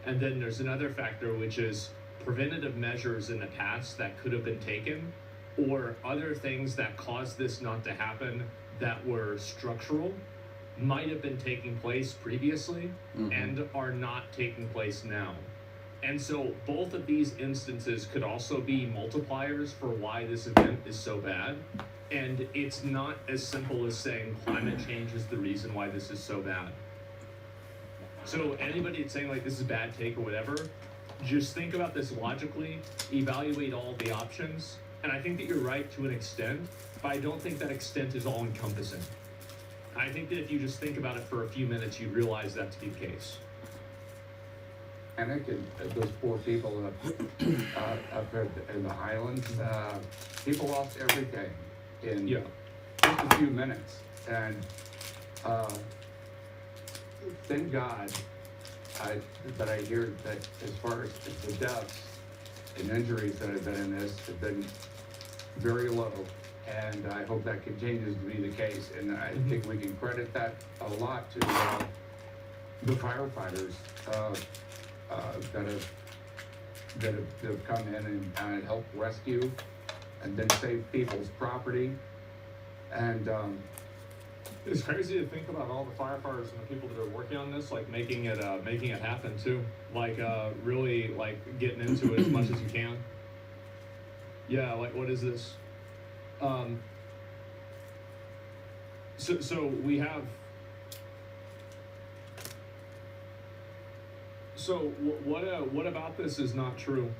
And then there's another factor, which is preventative measures in the past that could have been taken, or other things that caused this not to happen that were structural, might have been taking place previously and are not taking place now. And so both of these instances could also be multipliers for why this event is so bad. And it's not as simple as saying climate change is the reason why this is so bad. So anybody that's saying this is a bad take or whatever, just think about this logically, evaluate all the options. And I think that you're right to an extent, but I don't think that extent is all encompassing. I think that if you just think about it for a few minutes, you realize that to be the case. Panic, and those poor people up in the highlands, people lost everything in just a few minutes. And thank God that I hear that as far as the deaths and injuries that have been in this have been very low. And I hope that continues to be the case. And I think we can credit that a lot to the firefighters that have come in and helped rescue and then save people's property. And it's crazy to think about all the firefighters and the people that are working on this, making it happen too. Really getting into it as much as you can. Yeah, what is this? So we have. So what about this is not true?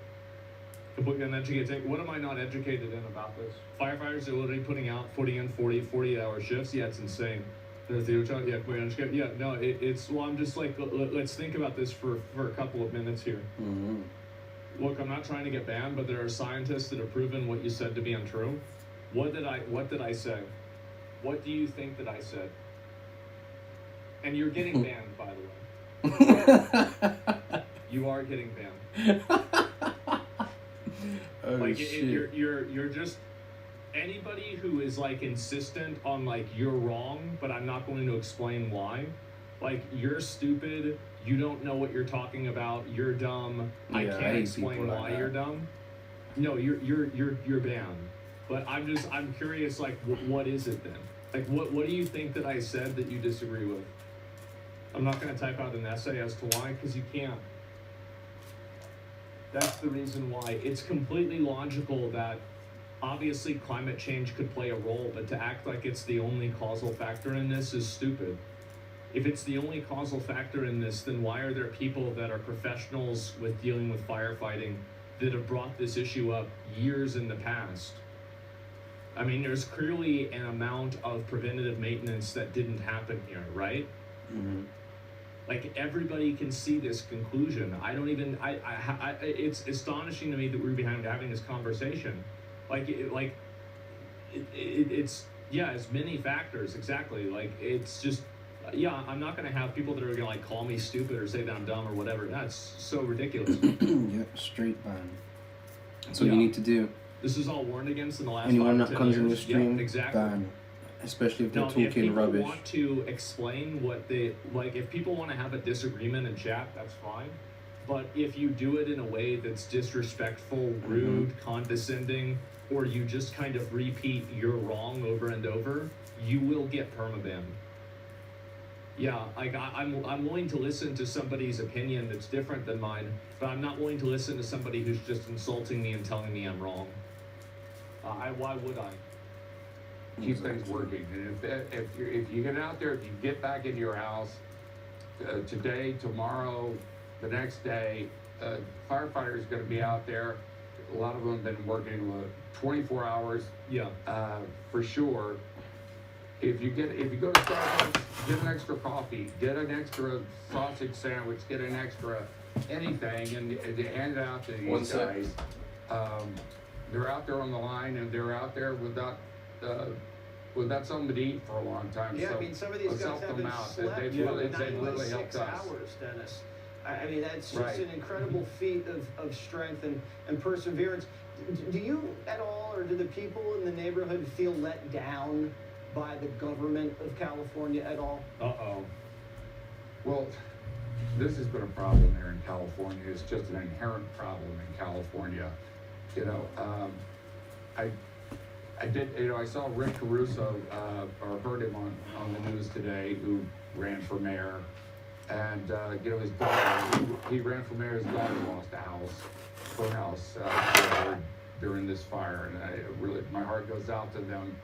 Completely uneducated. What am I not educated in about this? Firefighters are literally putting in 40-hour shifts. Yeah, it's insane. There's the child. Yeah, completely uneducated. Yeah, no, it's. Well, I'm just let's think about this for a couple of minutes here. Look, I'm not trying to get banned, but there are scientists that have proven what you said to be untrue. What did I say? What do you think that I said? And you're getting banned, by the way. You are getting banned. You're just anybody who is insistent on you're wrong, but I'm not going to explain why. You're stupid. You don't know what you're talking about. You're dumb. I can't explain why you're dumb. No, you're banned. But I'm curious. What is it then? What do you think that I said that you disagree with? I'm not going to type out an essay as to why, because you can't. That's the reason why. It's completely logical that obviously climate change could play a role, but to act like it's the only causal factor in this is stupid. If it's the only causal factor in this, then why are there people that are professionals with dealing with firefighting that have brought this issue up years in the past? I mean, there's clearly an amount of preventative maintenance that didn't happen here, right? Like everybody can see this conclusion. I don't even. It's astonishing to me that we're having this conversation. It's it's many factors exactly. Like it's just I'm not gonna have people that are gonna like call me stupid or say that I'm dumb or whatever. That's so ridiculous. Straight ban. That's what you need to do. This is all warned against in the last Anyone 5 that or 10 comes in years. your stream, exactly. ban. Especially if they're Now, talking if people rubbish. want to explain what they like, if people want to have a disagreement in chat, that's fine. But if you do it in a way that's disrespectful, rude, condescending, or you just kind of repeat "you're wrong" over and over, you will get permaban. Yeah, like I'm willing to listen to somebody's opinion that's different than mine, but I'm not willing to listen to somebody who's just insulting me and telling me I'm wrong. Why would I? Keep things working. And if you get out there, if you get back into your house today, tomorrow, the next day, firefighters are going to be out there. A lot of them have been working 24 hours. Yeah. For sure. If you go to Starbucks, get an extra coffee, get an extra sausage sandwich, get an extra anything, and hand it out to these guys. They're out there on the line, and they're out there without something to eat for a long time. Yeah, so I mean, some of these guys haven't slept They've really helped 96 us. hours, Dennis. I mean, that's just Right. an incredible feat of strength and perseverance. Do you at all, or do the people in the neighborhood feel let down by the government of California at all? Well, this has been a problem here in California. It's just an inherent problem in California. I saw Rick Caruso, or heard him on the news today, who ran for mayor. And, his daughter, he ran for mayor, his daughter lost her house during this fire. And my heart goes out to them.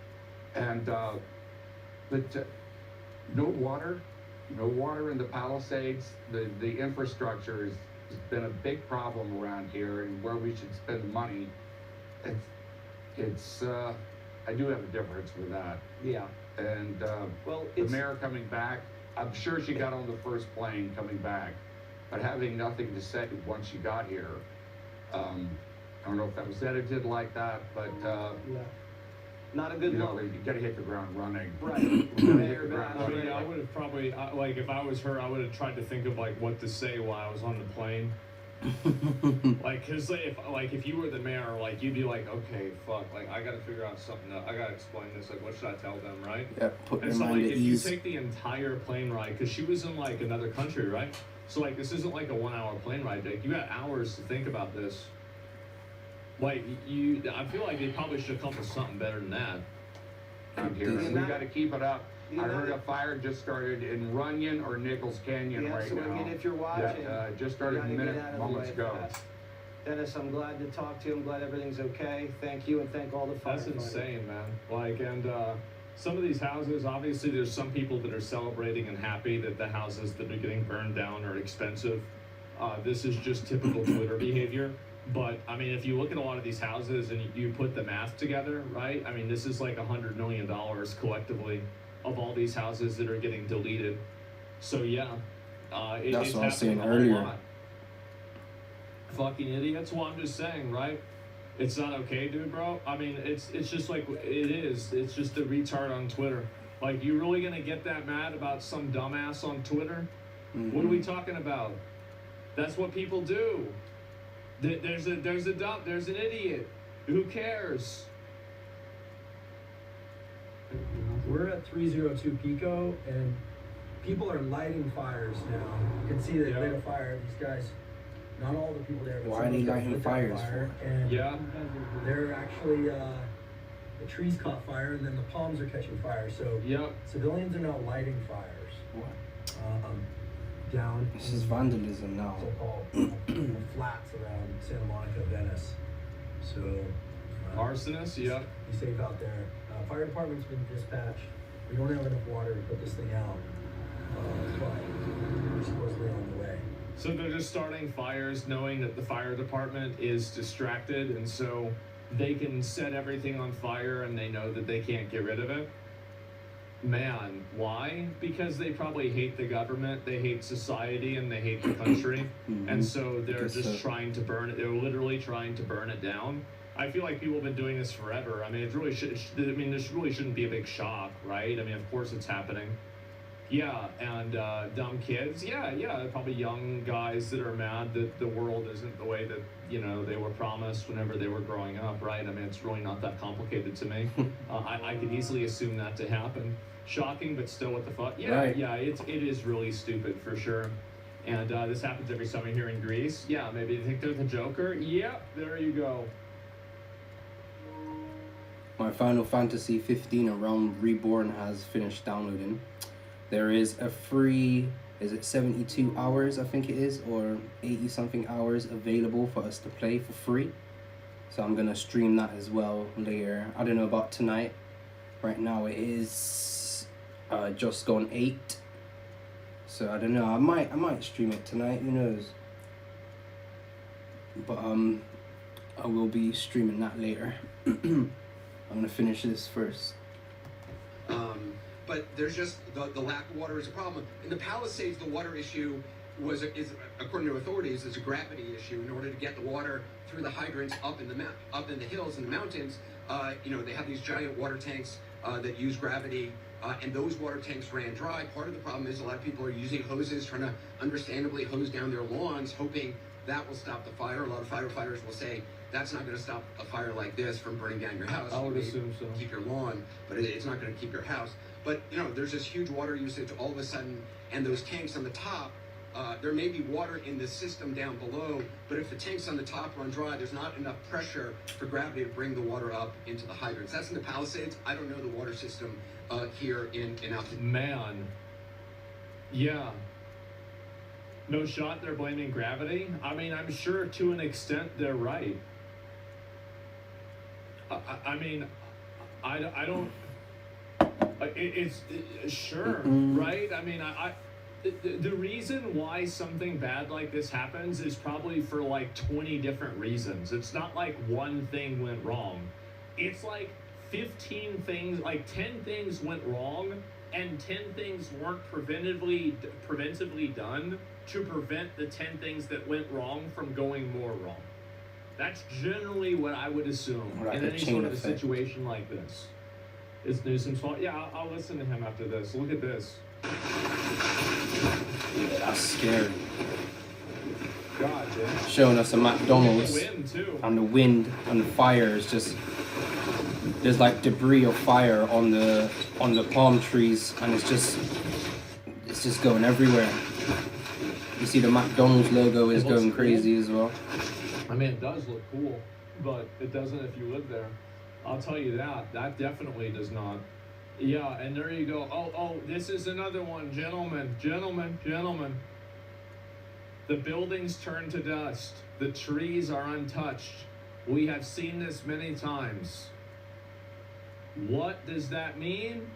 And, no water in the Palisades. The infrastructure has been a big problem around here, and where we should spend the money. I do have a difference with that. Yeah. And the mayor coming back, I'm sure she got on the first plane coming back, but having nothing to say once she got here. I don't know if that was edited like that, but not a good look. You got to hit the ground running. Right. I would have probably if I was her, I would have tried to think of like what to say while I was on the plane. Cause if you were the mayor, like you'd be like, okay, fuck, like I gotta figure out something. I gotta explain this. Like, what should I tell them, right? Yeah, put your so mind at if ease. you take the entire plane ride, cause she was in like another country, right? So like this isn't like a 1 hour plane ride. Like you got hours to think about this. Like I feel like they probably should come up with something better than that. We got to keep it up. I heard a fire just started in Runyon or Nichols Canyon right so now. again, if you're watching, just started moments ago. Dennis, I'm glad to talk to you. I'm glad everything's okay. Thank you, and thank all the firefighters. That's insane, man. Some of these houses, obviously, there's some people that are celebrating and happy that the houses that are getting burned down are expensive. This is just typical Twitter behavior. But I mean, if you look at a lot of these houses and you put the math together, right? I mean, this is like $100 million collectively of all these houses that are getting deleted. So yeah, that's what I was saying a earlier. lot. Fucking idiots. Well, I'm just saying, right? It's not okay, dude, bro. I mean, it's just like it is. It's just a retard on Twitter. Like, you really gonna get that mad about some dumbass on Twitter? Mm-hmm. What are we talking about? That's what people do. There's an idiot. Who cares? We're at 302 Pico, and people are lighting fires now. You can see they lit a fire. These guys, not all the people there, but why are they lighting fires for? And they're actually the trees caught fire, and then the palms are catching fire. So civilians are now lighting fires. What? Down. This is vandalism now. So-called flats around Santa Monica, Venice. So. Arsonists, yep. Be safe out there. Fire department's been dispatched. We don't have enough water to put this thing out. But we're supposedly on the way. So they're just starting fires knowing that the fire department is distracted, and so they can set everything on fire and they know that they can't get rid of it? Man, why? Because they probably hate the government, they hate society, and they hate the country. And so they're just trying to burn it. They're literally trying to burn it down. I feel like people have been doing this forever. I mean, it really should. I mean, this really shouldn't be a big shock, right? I mean, of course it's happening. Yeah, and dumb kids. Yeah, probably young guys that are mad that the world isn't the way that they were promised whenever they were growing up, right? I mean, it's really not that complicated to me. I could easily assume that to happen. Shocking, but still, what the fuck? Yeah, Right. yeah, it is really stupid for sure. And this happens every summer here in Greece. Yeah, maybe they think they're the Joker. Yep, there you go. My Final Fantasy 15 A Realm Reborn has finished downloading. There is a free, is it 72 hours, I think it is, or 80 something hours available for us to play for free. So I'm gonna stream that as well later. I don't know about tonight. Right now it is just gone 8. So I don't know. I might stream it tonight. Who knows? But I will be streaming that later. I'm gonna finish this first. But there's just the lack of water is a problem. In the Palisades, the water issue is according to authorities is a gravity issue. In order to get the water through the hydrants up in the hills and the mountains, they have these giant water tanks that use gravity. And those water tanks ran dry. Part of the problem is a lot of people are using hoses, trying to understandably hose down their lawns, hoping that will stop the fire. A lot of firefighters will say that's not going to stop a fire like this from burning down your house. I would assume so. Keep your lawn, but it's not going to keep your house. But there's this huge water usage all of a sudden, and those tanks on the top. There may be water in the system down below, but if the tanks on the top run dry, there's not enough pressure for gravity to bring the water up into the hydrants. That's in the Palisades. I don't know the water system here in Alton. Man. Yeah. No shot they're blaming gravity? I mean, I'm sure to an extent they're right. I mean, I don't... It's sure, right? I mean, the reason why something bad like this happens is probably for like 20 different reasons. It's not like one thing went wrong. It's like 15 things, like 10 things went wrong, and 10 things weren't preventively done to prevent the 10 things that went wrong from going more wrong. That's generally what I would assume in any sort of a situation like this. Is Newsom's fault? Yeah, I'll listen to him after this. Look at this. Yeah, that's scary. God damn. Showing us a McDonald's The wind, too. and the wind and the fire is just, there's like debris of fire on the palm trees, and it's just going everywhere. You see the McDonald's logo is going crazy as well. I mean, it does look cool, but it doesn't if you live there. I'll tell you that. That definitely does not. Yeah, and there you go. Oh, this is another one. Gentlemen. The buildings turn to dust. The trees are untouched. We have seen this many times. What does that mean?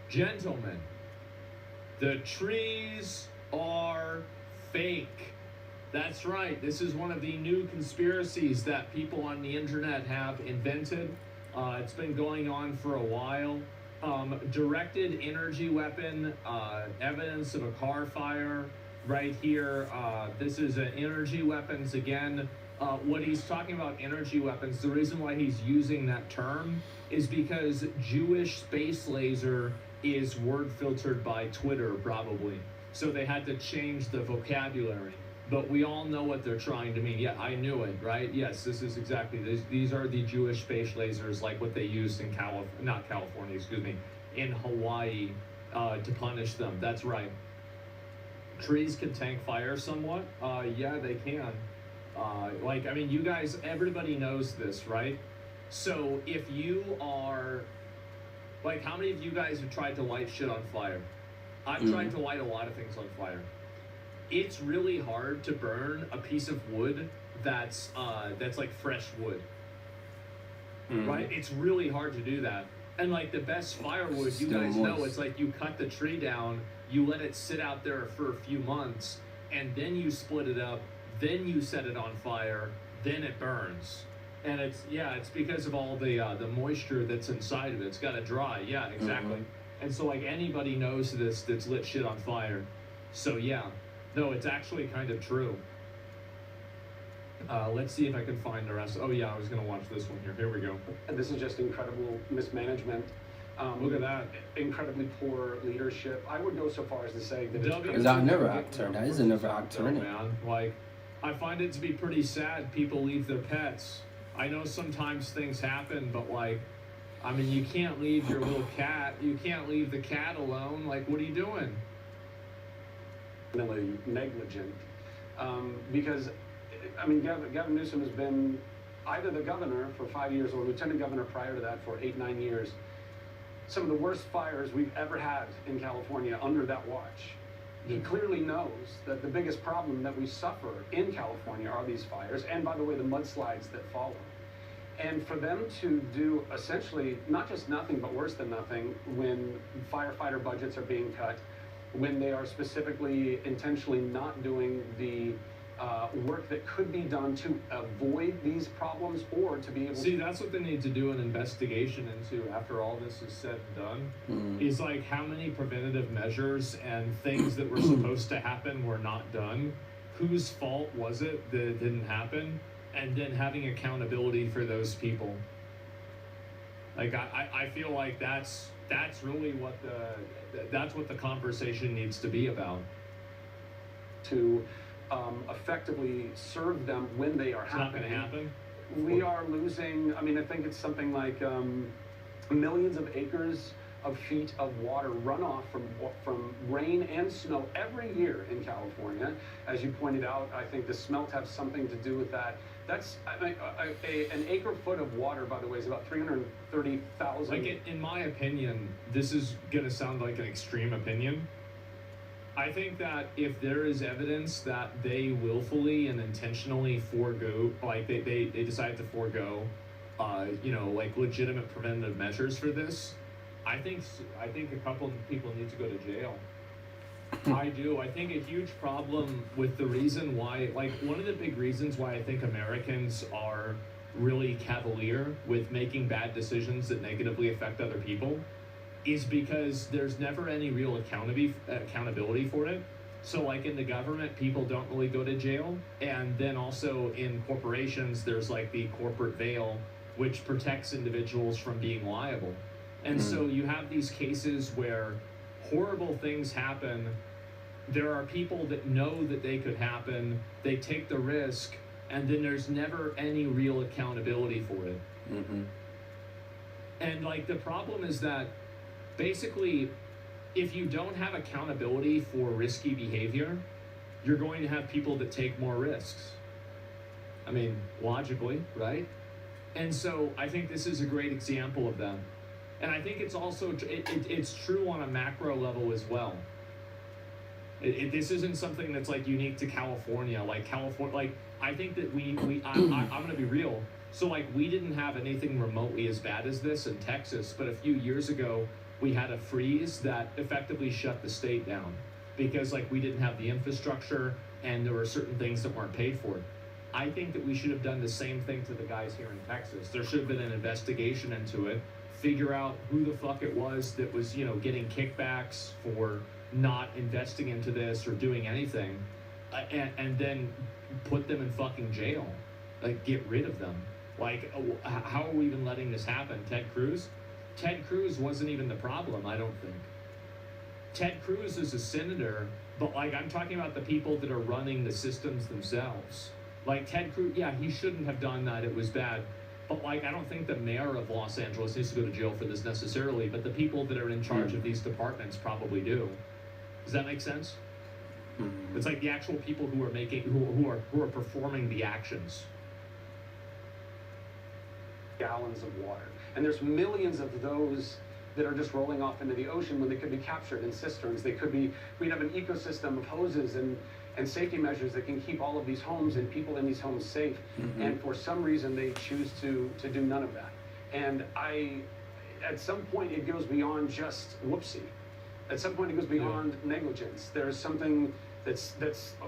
Gentlemen, the trees are fake. That's right. This is one of the new conspiracies that people on the internet have invented. It's been going on for a while. Directed energy weapon, evidence of a car fire right here. This is energy weapons again. What he's talking about energy weapons, the reason why he's using that term is because Jewish space laser is word filtered by Twitter probably. So they had to change the vocabulary. But we all know what they're trying to mean. Yeah, I knew it, right? Yes, this is exactly this. These are the Jewish space lasers, like what they used in in Hawaii to punish them. That's right. Trees can tank fire somewhat. Yeah, they can. I mean, you guys, everybody knows this, right? So if you are, like, how many of you guys have tried to light shit on fire? I've tried to light a lot of things on fire. It's really hard to burn a piece of wood that's like fresh wood, right? It's really hard to do that. And like the best firewood, you guys know, it's like you cut the tree down, you let it sit out there for a few months, and then you split it up, then you set it on fire, then it burns. And it's because of all the moisture that's inside of it. It's got to dry. Yeah, exactly. And so like anybody knows this that's lit shit on fire. So yeah, no, it's actually kind of true. Let's see if I can find the rest. Oh yeah, I was gonna watch this one here. Here we go. This is just incredible mismanagement. Look at that. Incredibly poor leadership. I would go so far as to say that Is that another actor? That is another actor, isn't it? Man, like, I find it to be pretty sad people leave their pets. I know sometimes things happen, but like, I mean, you can't leave your little cat. You can't leave the cat alone. Like, what are you doing? Negligent. Because, I mean, Gavin Newsom has been either the governor for 5 years or lieutenant governor prior to that for 8-9 years. Some of the worst fires we've ever had in California under that watch. He clearly knows that the biggest problem that we suffer in California are these fires, and by the way, the mudslides that follow. And for them to do essentially not just nothing, but worse than nothing, when firefighter budgets are being cut, when they are specifically intentionally not doing the work that could be done to avoid these problems or to be able See, that's what they need to do an investigation into after all this is said and done, is like how many preventative measures and things that were supposed to happen were not done, whose fault was it that it didn't happen, and then having accountability for those people. Like, I feel like that's really what the conversation needs to be about. To effectively serve them when they are happening. It's not going to happen. We are losing, I mean, I think it's something like millions of acres of feet of water runoff from rain and snow every year in California. As you pointed out, I think the smelt have something to do with that. That's an acre foot of water, by the way, is about 330,000. Like, in my opinion, this is going to sound like an extreme opinion. I think that if there is evidence that they willfully and intentionally forego, like they decide to forego, like legitimate preventative measures for this, I think a couple of people need to go to jail. I do. I think a huge problem with the reason why, like one of the big reasons why I think Americans are really cavalier with making bad decisions that negatively affect other people is because there's never any real accountability for it. So like in the government, people don't really go to jail. And then also in corporations, there's like the corporate veil, which protects individuals from being liable. And so you have these cases where horrible things happen. There are people that know that they could happen. They take the risk, and then there's never any real accountability for it. And like the problem is that basically, if you don't have accountability for risky behavior, you're going to have people that take more risks. I mean, logically, right? And so I think this is a great example of that. And I think it's also, it's true on a macro level as well. This isn't something that's like unique to California. Like California, like I think that I'm gonna be real. So like we didn't have anything remotely as bad as this in Texas, but a few years ago, we had a freeze that effectively shut the state down because like we didn't have the infrastructure and there were certain things that weren't paid for. I think that we should have done the same thing to the guys here in Texas. There should have been an investigation into it, figure out who the fuck it was that was, getting kickbacks for not investing into this or doing anything, and then put them in fucking jail. Like, get rid of them. Like, how are we even letting this happen? Ted Cruz? Ted Cruz wasn't even the problem, I don't think. Ted Cruz is a senator, but like I'm talking about the people that are running the systems themselves. Like Ted Cruz, yeah, he shouldn't have done that, it was bad. But like I don't think the mayor of Los Angeles needs to go to jail for this necessarily, but the people that are in charge of these departments probably do. Does that make sense? It's like the actual people who are making, who are performing the actions. Gallons of water. And there's millions of those that are just rolling off into the ocean when they could be captured in cisterns. We'd have an ecosystem of hoses and safety measures that can keep all of these homes and people in these homes safe. And for some reason, they choose to do none of that. And at some point, it goes beyond just whoopsie. At some point, it goes beyond negligence. There's something that's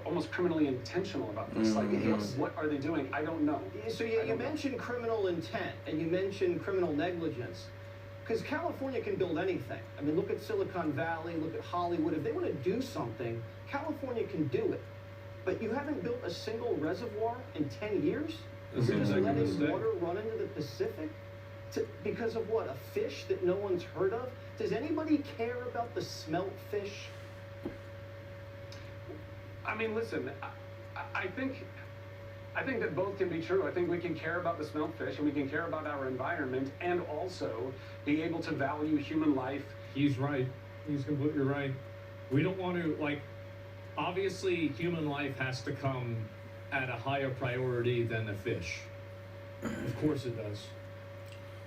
almost criminally intentional about this. Like, what are they doing? I don't know. So you mentioned criminal intent, and you mentioned criminal negligence. Because California can build anything. I mean, look at Silicon Valley, look at Hollywood. If they want to do something, California can do it. But you haven't built a single reservoir in 10 years? This You're seems just like a letting mistake. water run into the Pacific? Because of what? A fish that no one's heard of? Does anybody care about the smelt fish? I mean, listen, I think that both can be true. I think we can care about the smelt fish and we can care about our environment and also be able to value human life. He's right. He's completely right. We don't want to, like, obviously human life has to come at a higher priority than the fish. Of course it does.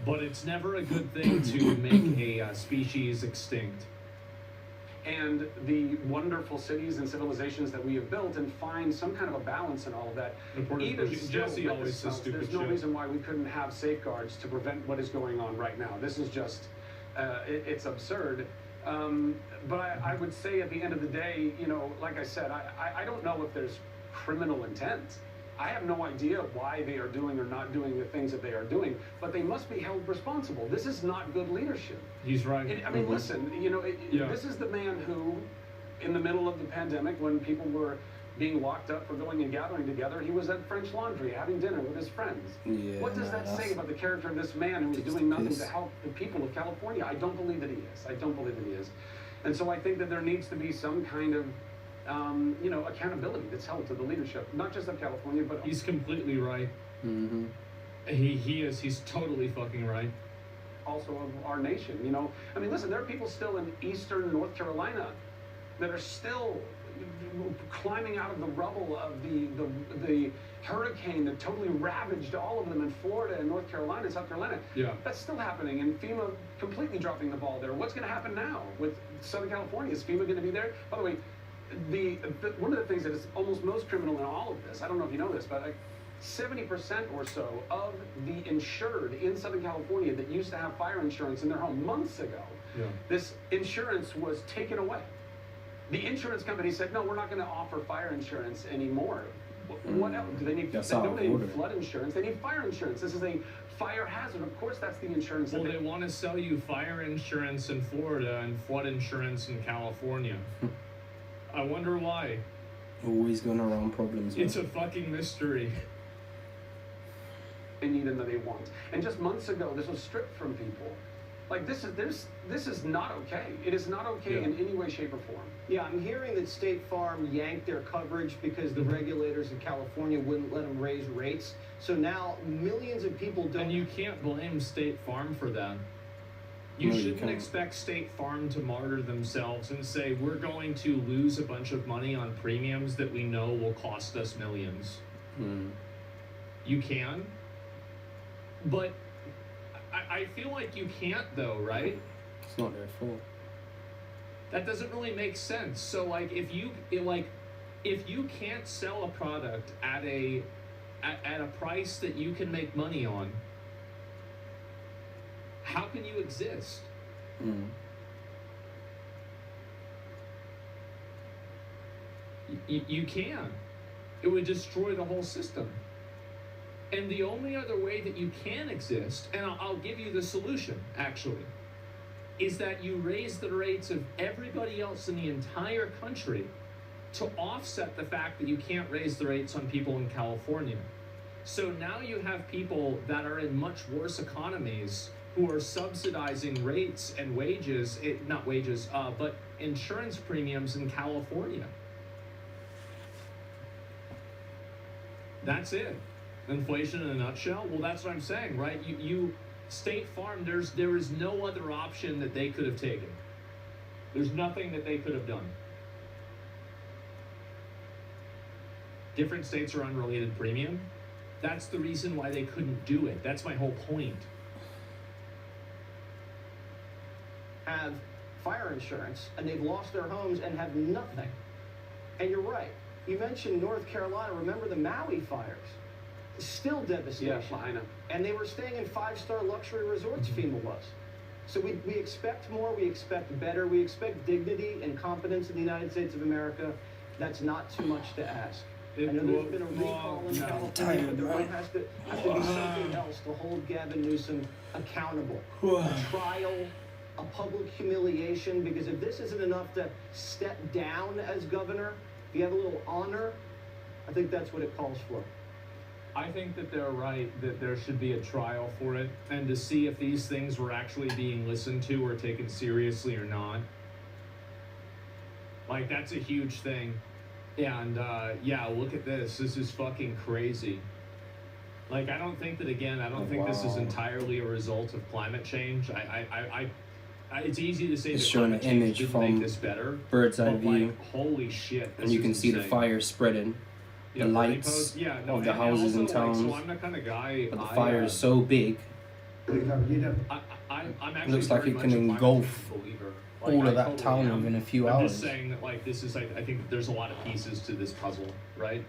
But it's never a good thing to make a species extinct. And the wonderful cities and civilizations that we have built and find some kind of a balance in all of that. Even still, Jesse with always the says smelts, stupid there's no shit. reason why we couldn't have safeguards to prevent what is going on right now. This is just, it's absurd. But I would say at the end of the day, you know, like I said, I don't know if there's criminal intent. I have no idea why they are doing or not doing the things that they are doing, but they must be held responsible. This is not good leadership. He's right. I mean, listen, you know, this is the man who, in the middle of the pandemic, when people were being locked up for going and gathering together, he was at French Laundry having dinner with his friends. Yeah, What does that say about the character of this man who is doing nothing to help the people of California? I don't believe that he is. I don't believe that he is. And so I think that there needs to be some kind of you know, accountability that's held to the leadership, not just of California, but He's completely right. Mm-hmm. He is. He's totally fucking right. also of our nation. You know, I mean, listen, there are people still in eastern North Carolina that are still climbing out of the rubble of the hurricane that totally ravaged all of them in Florida and North Carolina and South Carolina. Yeah. That's still happening, and FEMA completely dropping the ball there. What's going to happen now with Southern California? Is FEMA going to be there? By the way, one of the things that is almost most criminal in all of this, I don't know if you know this, but 70% or so of the insured in Southern California that used to have fire insurance in their home months ago, this insurance was taken away. The insurance company said, no, we're not going to offer fire insurance anymore. What else? Do they need? They don't need flood insurance. They need fire insurance. This is a fire hazard. Of course, that's the insurance. Well, they want to sell you fire insurance in Florida and flood insurance in California. I wonder why. Always going around problems. It's a fucking mystery. They need and that they want. And just months ago, this was stripped from people. Like this is not okay. It is not okay in any way, shape, or form. Yeah, I'm hearing that State Farm yanked their coverage because the regulators in California wouldn't let them raise rates. So now millions of people don't. And you can't blame State Farm for that. You shouldn't expect State Farm to martyr themselves and say, we're going to lose a bunch of money on premiums that we know will cost us millions. You can, but I feel like you can't though, right? It's not their fault. That doesn't really make sense. So like if you can't sell a product at a price that you can make money on, how can you exist? You can. It would destroy the whole system. And the only other way that you can exist, and I'll give you the solution, actually, is that you raise the rates of everybody else in the entire country to offset the fact that you can't raise the rates on people in California. So now you have people that are in much worse economies who are subsidizing rates and wages, but insurance premiums in California. That's it. Inflation in a nutshell? Well, that's what I'm saying, right? You State Farm, there is no other option that they could have taken. There's nothing that they could have done. Different states are unrelated premium. That's the reason why they couldn't do it. That's my whole point. Have fire insurance and they've lost their homes and have nothing. And you're right. You mentioned North Carolina. Remember the Maui fires? Still devastation. Yeah, I know. And they were staying in 5-star luxury resorts, FEMA was. So we expect more, we expect better, we expect dignity and competence in the United States of America. That's not too much to ask. I know there's been a recall in California, but there might have to be something else to hold Gavin Newsom accountable. A trial, a public humiliation, because if this isn't enough to step down as governor, if you have a little honor, I think that's what it calls for. I think that they're right that there should be a trial for it, and to see if these things were actually being listened to or taken seriously or not. Like, that's a huge thing. And yeah, look at this. This is fucking crazy. Like, I don't think that, again, I don't think this is entirely a result of climate change. It's easy to say It's that showing an climate change image didn't from make this better, bird's eye but, view, like, holy shit, and you can see the fire spreading. The lights of the houses and towns. So I'm the kind of guy. But the fire is so big. I'm actually Looks like very it much can a climate engulf change believer. all I of that totally town am. within a few I'm hours. just saying that, like, this is, I think that there's a lot of pieces to this puzzle, right?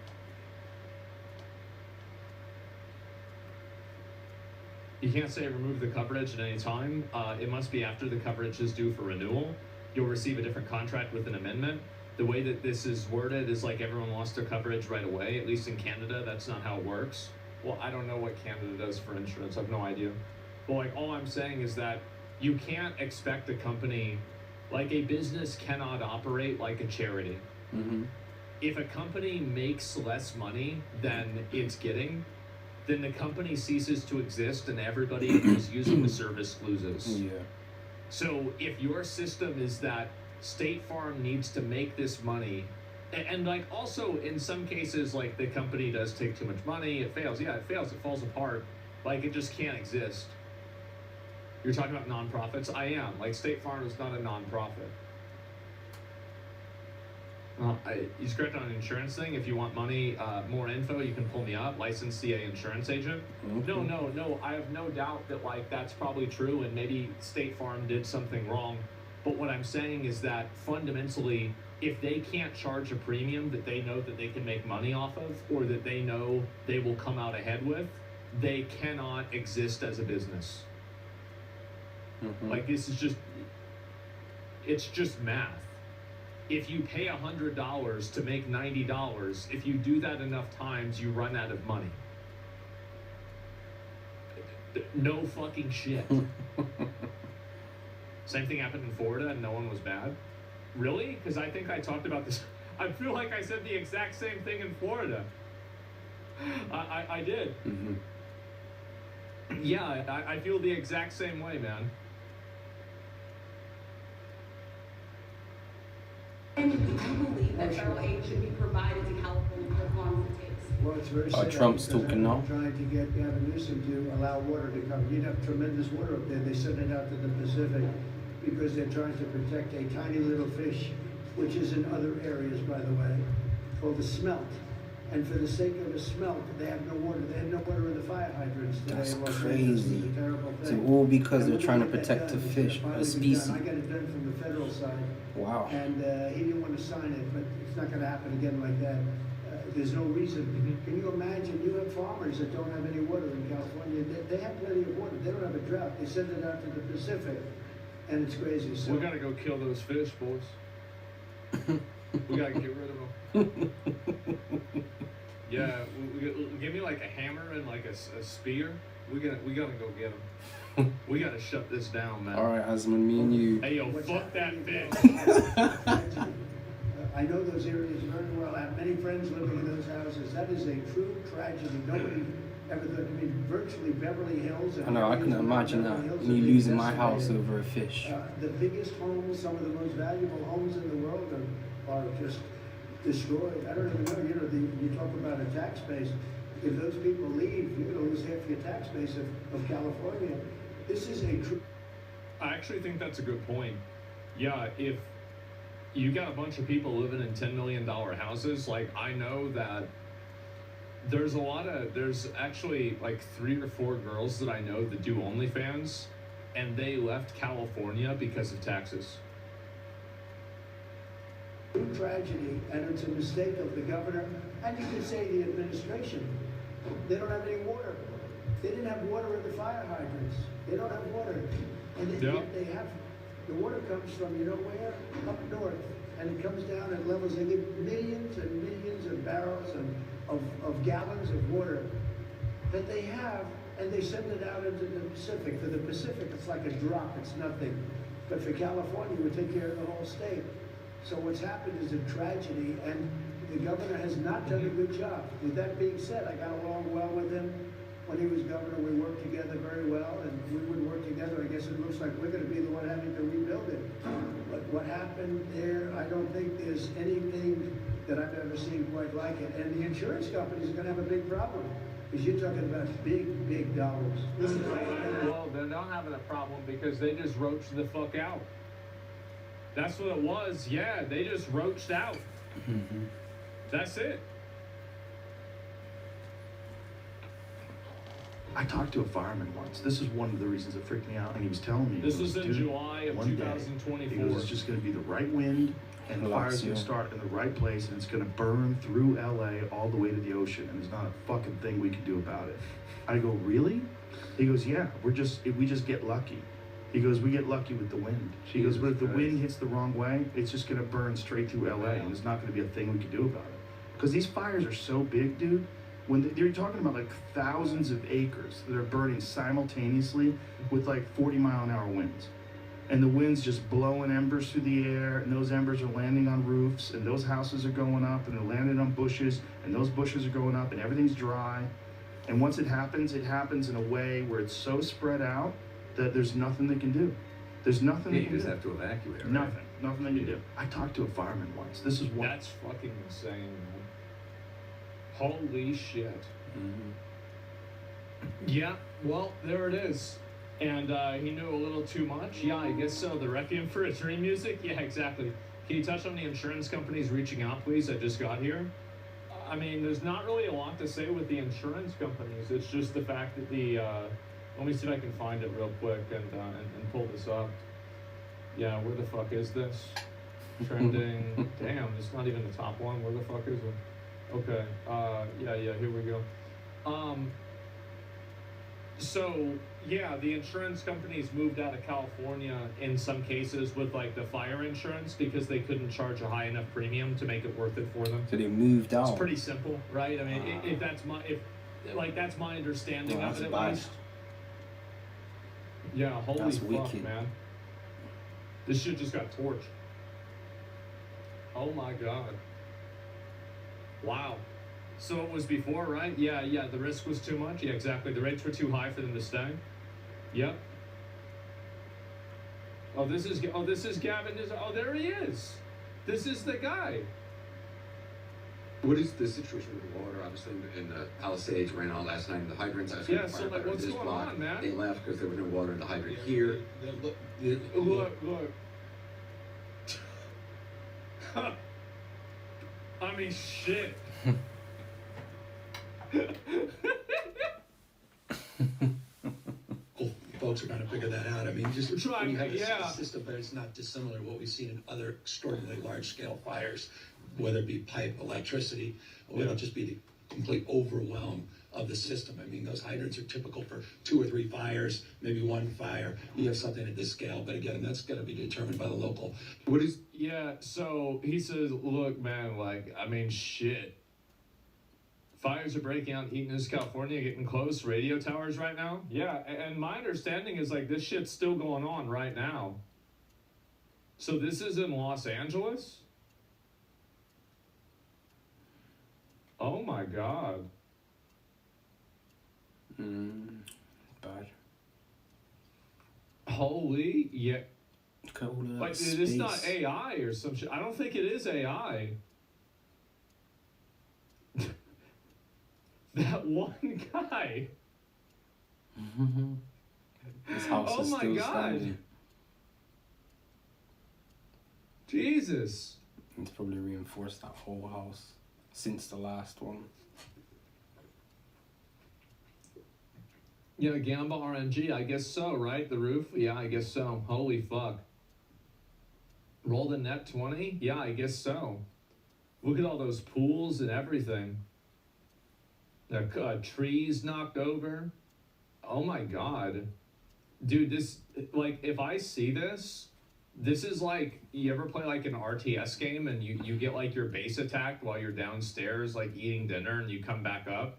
You can't say remove the coverage at any time. It must be after the coverage is due for renewal. You'll receive a different contract with an amendment. The way that this is worded is like everyone lost their coverage right away. At least in Canada, that's not how it works. Well, I don't know what Canada does for insurance. I have no idea. But, like, all I'm saying is that you can't expect a company, like, a business cannot operate like a charity. Mm-hmm. If a company makes less money than it's getting, then the company ceases to exist and everybody who's using the service loses. Yeah. So if your system is that State Farm needs to make this money, and like, also in some cases, like, the company does take too much money, it fails. Yeah, it fails, it falls apart. Like, it just can't exist. You're talking about nonprofits? I am. Like, State Farm is not a nonprofit. He's correct on an insurance thing. If you want money, more info, you can pull me up. Licensed CA insurance agent. Okay. No. I have no doubt that, like, that's probably true, and maybe State Farm did something wrong. But what I'm saying is that fundamentally, if they can't charge a premium that they know that they can make money off of, or that they know they will come out ahead with, they cannot exist as a business. Mm-hmm. Like, this is just, it's just math. If you pay $100 to make $90, if you do that enough times, you run out of money. No fucking shit. Same thing happened in Florida and no one was bad. Really? Because I think I talked about this. I feel like I said the exact same thing in Florida. I did. Mm-hmm. Yeah, I feel the exact same way, man. And I believe that federal aid should be provided to California for as long as it takes. Well, it's very sad. Trump's because talking now. Trying to get Gavin Newsom to allow water to come. You'd have tremendous water up there. They send it out to the Pacific because they're trying to protect a tiny little fish, which is in other areas, by the way, called the smelt. And for the sake of the smelt, they have no water. They had no water in the fire hydrants today. That's in Los Angeles. crazy. It's a terrible So thing. all because And they're we're trying to gonna get protect that a done. It's fish, gonna a finally be species. done. I got it done from the federal side. Wow. And he didn't want to sign it, but it's not going to happen again like that. There's no reason. Can you imagine? You have farmers that don't have any water in California. They have plenty of water. They don't have a drought. They send it out to the Pacific, and it's crazy. So We gotta go kill those fish, boys. We gotta get rid of them. Yeah, give me like a hammer and like a spear. We gotta go get them. We gotta shut this down, man. All right, Asmon, me and you. Hey, yo, fuck that fish. I know those areas very well. I have many friends living in those houses. That is a true tragedy. Nobody ever thought. I mean, virtually Beverly Hills. And I know, I areas couldn't around imagine Beverly that. Hills Me have been losing my house decimated. over a fish. The biggest homes, some of the most valuable homes in the world are just destroyed. I don't even know. You know, you talk about a tax base. If those people leave, you're going to lose half your tax base of California. This is a true. I actually think that's a good point. Yeah, if you got a bunch of people living in $10 million houses, like, I know that there's actually like 3 or 4 girls that I know that do OnlyFans, and they left California because of taxes. Tragedy, and it's a mistake of the governor, and you could say the administration. They don't have any water. They didn't have water in the fire hydrants. They don't have water, and they have. The water comes from, you know where? Up north. and it comes down at levels, they get millions and millions of barrels of gallons of water that they have, and they send it out into the Pacific. For the Pacific, it's like a drop, it's nothing. But for California, we take care of the whole state. So what's happened is a tragedy, and the governor has not done a good job. With that being said, I got along well with him. When he was governor, we worked together very well, and we would work together. I guess it looks like we're gonna be the one having to rebuild it. But what happened there, I don't think there's anything that I've ever seen quite like it. And the insurance companies are gonna have a big problem, because you're talking about big, big dollars. Well, they're not having a problem because they just roached the fuck out. That's what it was. Yeah, they just roached out. That's it. I talked to a fireman once. This is one of the reasons it freaked me out, and he was telling me. This he was goes, in "Dude, July of one day," 2024. He goes, "It's just going to be the right wind, and the fire's going to start in the right place, and it's going to burn through LA all the way to the ocean, and there's not a fucking thing we can do about it." I go, "Really?" He goes, "Yeah, we just get lucky." He goes, "We get lucky with the wind." He goes, "But if the wind hits the wrong way, it's just going to burn straight through LA, and there's not going to be a thing we can do about it." Because these fires are so big, dude. When they're talking about like thousands of acres that are burning simultaneously with like 40-mile-an-hour winds. And the wind's just blowing embers through the air, and those embers are landing on roofs, and those houses are going up, and they're landing on bushes, and those bushes are going up, and everything's dry. And once it happens in a way where it's so spread out that there's nothing they can do. There's nothing they can do. You just have to evacuate, right? Nothing they can do. I talked to a fireman once. This is one. That's fucking insane, man. Holy shit. Yeah, well, there it is. And he knew a little too much. Yeah, I guess so. The Requiem for a Dream music? Yeah, exactly. Can you touch on the insurance companies reaching out, please? I just got here. I mean, there's not really a lot to say with the insurance companies. It's just the fact that the, let me see if I can find it real quick and pull this up. Yeah, where the fuck is this? Trending. Damn, it's not even the top one. Where the fuck is it? Okay, yeah, here we go. So, yeah, the insurance companies moved out of California in some cases with, like, the fire insurance because they couldn't charge a high enough premium to make it worth it for them. So they moved out. It's pretty simple, right? I mean, if that's my understanding of it at least. Yeah, holy That's fuck, wicked. man. This shit just got torched. Oh my god. Wow. So it was before, right? Yeah, the risk was too much. Yeah, exactly. The rates were too high for them to stay. Yep. Oh, this is Gavin. Oh, there he is. This is the guy. What is the situation with the water? Obviously, in the Palisades ran out last night in the hydrants. I was Yeah, so like, what's going on, man? They left because there was no water in the hydrant here. Look. I mean, shit. Folks are going to figure that out. I mean, just Trying, when you have yeah. a system that is not dissimilar to what we've seen in other extraordinarily large-scale fires, whether it be pipe, electricity, or it'll just be the complete overwhelm of the system. I mean, those hydrants are typical for 2 or 3 fires, maybe 1 fire. You have something at this scale, but again, that's going to be determined by the local. What is? Yeah, so he says, look, man, like, I mean, shit. Fires are breaking out in East California, getting close. Radio towers right now. Yeah, and my understanding is, like, this shit's still going on right now. So this is in Los Angeles? Oh, my God. Bad. Holy, yeah. Like, Space. it's not AI or some shit. I don't think it is AI. That one guy. His house Oh is my still God. standing. Jesus. It's probably reinforced that whole house since the last one. Yeah, Gamba RNG, I guess so, right? The roof? Yeah, I guess so. Holy fuck. Roll the net 20? Yeah, I guess so. Look at all those pools and everything. The trees knocked over. Oh my God. Dude, this, like, if I see this, This is like, you ever play like an RTS game and you get like your base attacked while you're downstairs like eating dinner and you come back up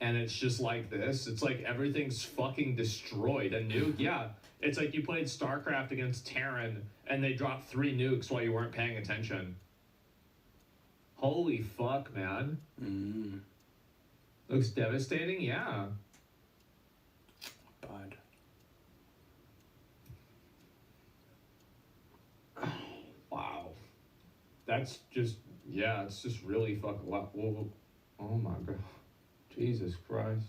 and it's just like this. It's like everything's fucking destroyed. A nuke, yeah. It's like you played StarCraft against Terran and they dropped 3 nukes while you weren't paying attention. Holy fuck, man. Looks devastating, yeah. Bad. Wow. That's just, yeah, it's just really fucking, wow. Oh my god. Jesus Christ.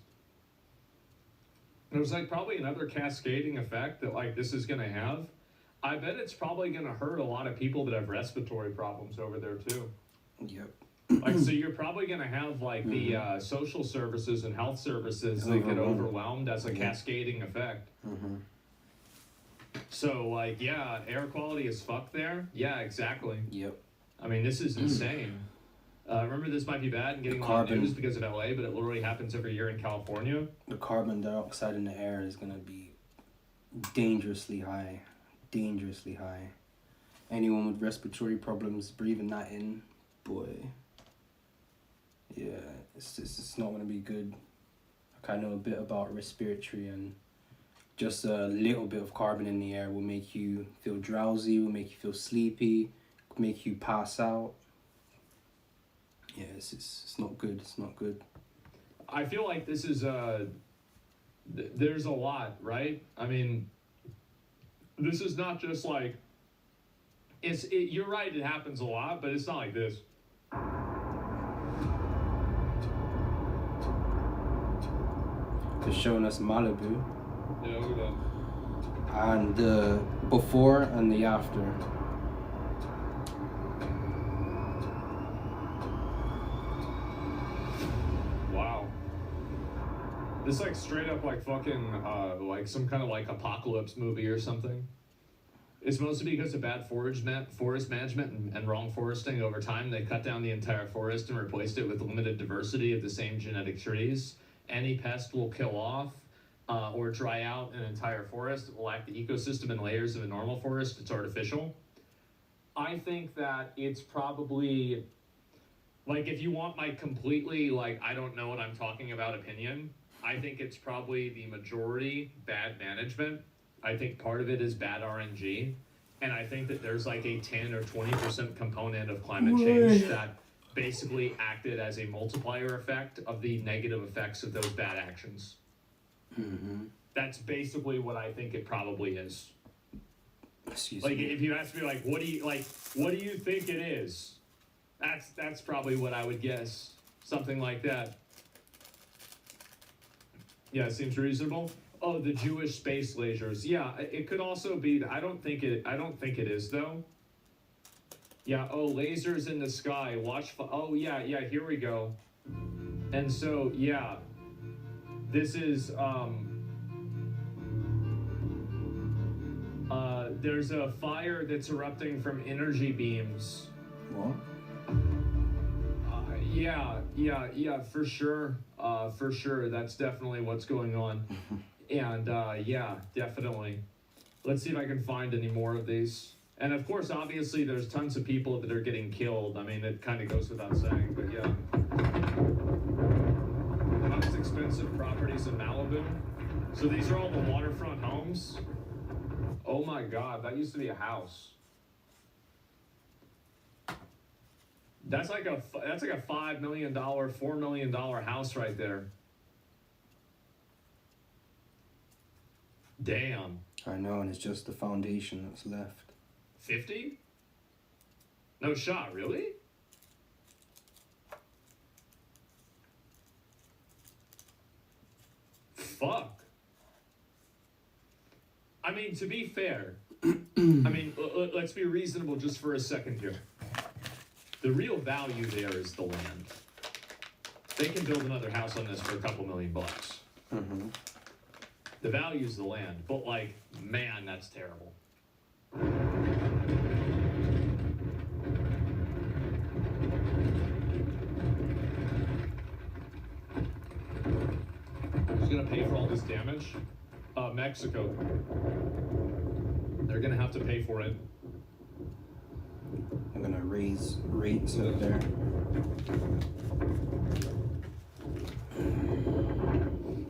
There's like probably another cascading effect that like this is gonna have. I bet it's probably gonna hurt a lot of people that have respiratory problems over there too. Yep. Like, so you're probably gonna have like the social services and health services that get overwhelmed as a cascading effect. So like, yeah, air quality is fucked there. Yeah, exactly. Yep. I mean, this is insane. Remember, this might be bad and getting a lot of news because of LA, but it literally happens every year in California. The carbon dioxide in the air is gonna be dangerously high. Dangerously high. Anyone with respiratory problems breathing that in, boy. Yeah, it's not gonna be good. Like, I know a bit about respiratory, and just a little bit of carbon in the air will make you feel drowsy, will make you feel sleepy, make you pass out. Yeah, it's not good. It's not good. I feel like this is there's a lot, right? I mean, this is not just like you're right, it happens a lot, but it's not like this. They're showing us Malibu. Yeah, look at that. And the before and the after. Wow. This like straight up like fucking like some kind of like apocalypse movie or something. It's mostly because of bad forest management and wrong foresting. Over time, they cut down the entire forest and replaced it with limited diversity of the same genetic trees. Any pest will kill off or dry out an entire forest. It will lack the ecosystem and layers of a normal forest. It's artificial. I think that it's probably, like, if you want my completely, like, I don't know what I'm talking about opinion, I think it's probably the majority bad management. I think part of it is bad RNG. And I think that there's like a 10 or 20% component of climate change that basically acted as a multiplier effect of the negative effects of those bad actions. That's basically what I think it probably is. Excuse me. If you ask me, like, what do you think it is? That's probably what I would guess. Something like that. Yeah, it seems reasonable. Oh, the Jewish space lasers. Yeah, it could also be. I don't think it is though. Yeah. Oh, lasers in the sky. Watch. Oh, yeah. Here we go. And so, yeah, this is there's a fire that's erupting from energy beams. What? Yeah, for sure. For sure. That's definitely what's going on. And yeah, definitely. Let's see if I can find any more of these. And of course, obviously, there's tons of people that are getting killed. I mean, it kind of goes without saying, but yeah. The most expensive properties in Malibu. So these are all the waterfront homes. Oh my God, that used to be a house. That's like a $5 million, $4 million house right there. Damn. I know, and it's just the foundation that's left. 50? No shot, really? Fuck. I mean, to be fair, I mean, let's be reasonable just for a second here. The real value there is the land. They can build another house on this for a couple $1 million. The value is the land, but like, man, that's terrible. Who's gonna pay for all this damage? Mexico. They're gonna have to pay for it. I'm gonna raise rates over there.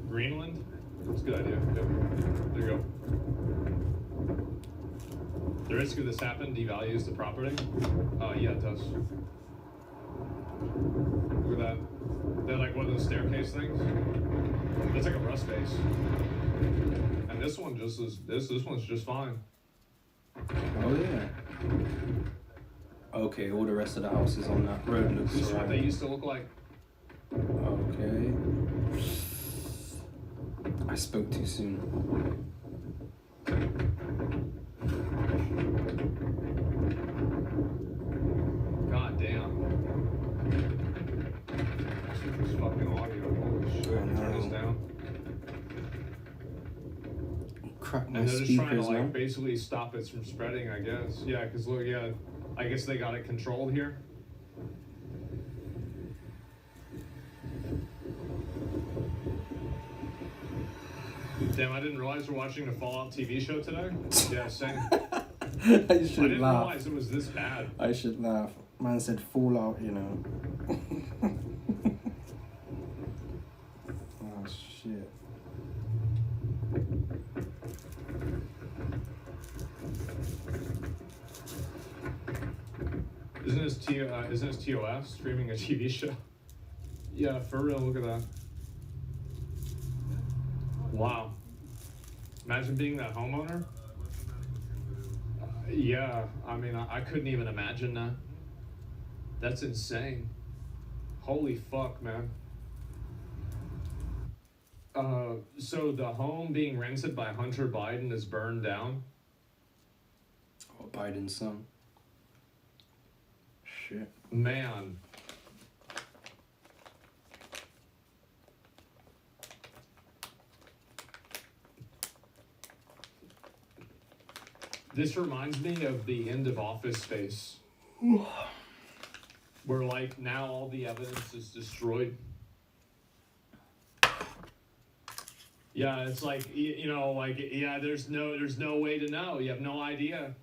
Greenland? That's a good idea. Yep. There you go. The risk of this happening devalues the property? Yeah, it does. Look at that. They're like one of those staircase things. That's like a rust base. And this one just is, this one's just fine. Oh yeah. Okay, all the rest of the houses on that road looks This is what they used to look like. Okay. I spoke too soon. God damn. This fucking audio. Holy shit. Turn this down. Crack my And they're just trying to speakers, like man. basically stop it from spreading, I guess. Yeah, because look, yeah, I guess they got it controlled here. Damn, I didn't realize we're watching the Fallout TV show today. Yeah, same. I I should didn't laugh. realize it was this bad. I should laugh. Man said Fallout, you know. Oh shit. Isn't this T.I.S streaming a TV show? Yeah, for real. Look at that. Wow. Imagine being that homeowner. Yeah, I mean, I couldn't even imagine that. That's insane. Holy fuck, man. So the home being rented by Hunter Biden is burned down? Oh, Biden's son. Shit. Man. This reminds me of the end of Office Space. Where like now all the evidence is destroyed. Yeah, it's like, you know, like, yeah, there's no way to know. You have no idea.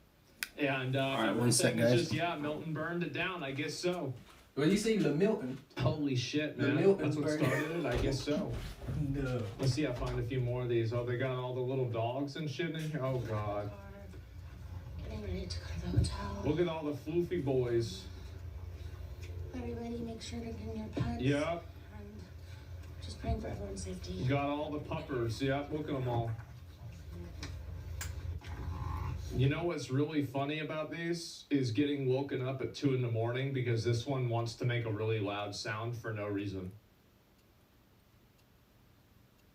And All right, one everything sec, is guys. just, yeah, Milton burned it down. I guess so. Well, you say Milton? Holy shit, man. Milton That's what burned started it? I guess so. No. Let's see, I'll find a few more of these. Oh, they got all the little dogs and shit in here. Oh, God. Getting ready to go to the hotel. Look at all the floofy boys. Everybody make sure to bring your pets. Yeah. And just praying for everyone's safety. You got all the puppers. Yeah, look at them all. You know what's really funny about these is getting woken up at 2 in the morning because this one wants to make a really loud sound for no reason.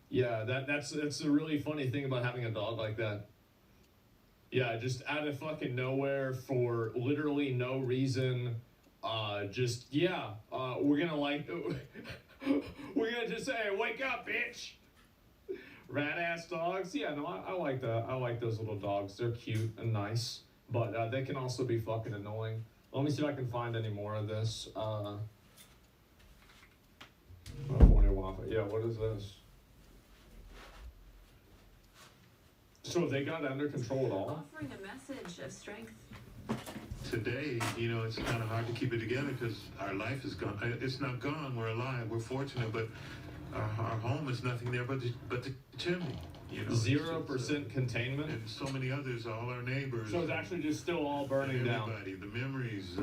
Yeah, that's a really funny thing about having a dog like that. Yeah, just out of fucking nowhere for literally no reason. We're gonna like, we're gonna just say, wake up, bitch. Rat ass dogs. Yeah, no, I like that. I like those little dogs. They're cute and nice, but they can also be fucking annoying. Let me see if I can find any more of this. California Waffle. Yeah, what is this? So they got it under control at all? Offering a message of strength. Today, you know, it's kind of hard to keep it together because our life is gone. It's not gone. We're alive. We're fortunate, but our home is nothing there but the chimney. You know, 0% containment. And so many others, all our neighbors. So it's actually just still all burning down. Everybody, the memories.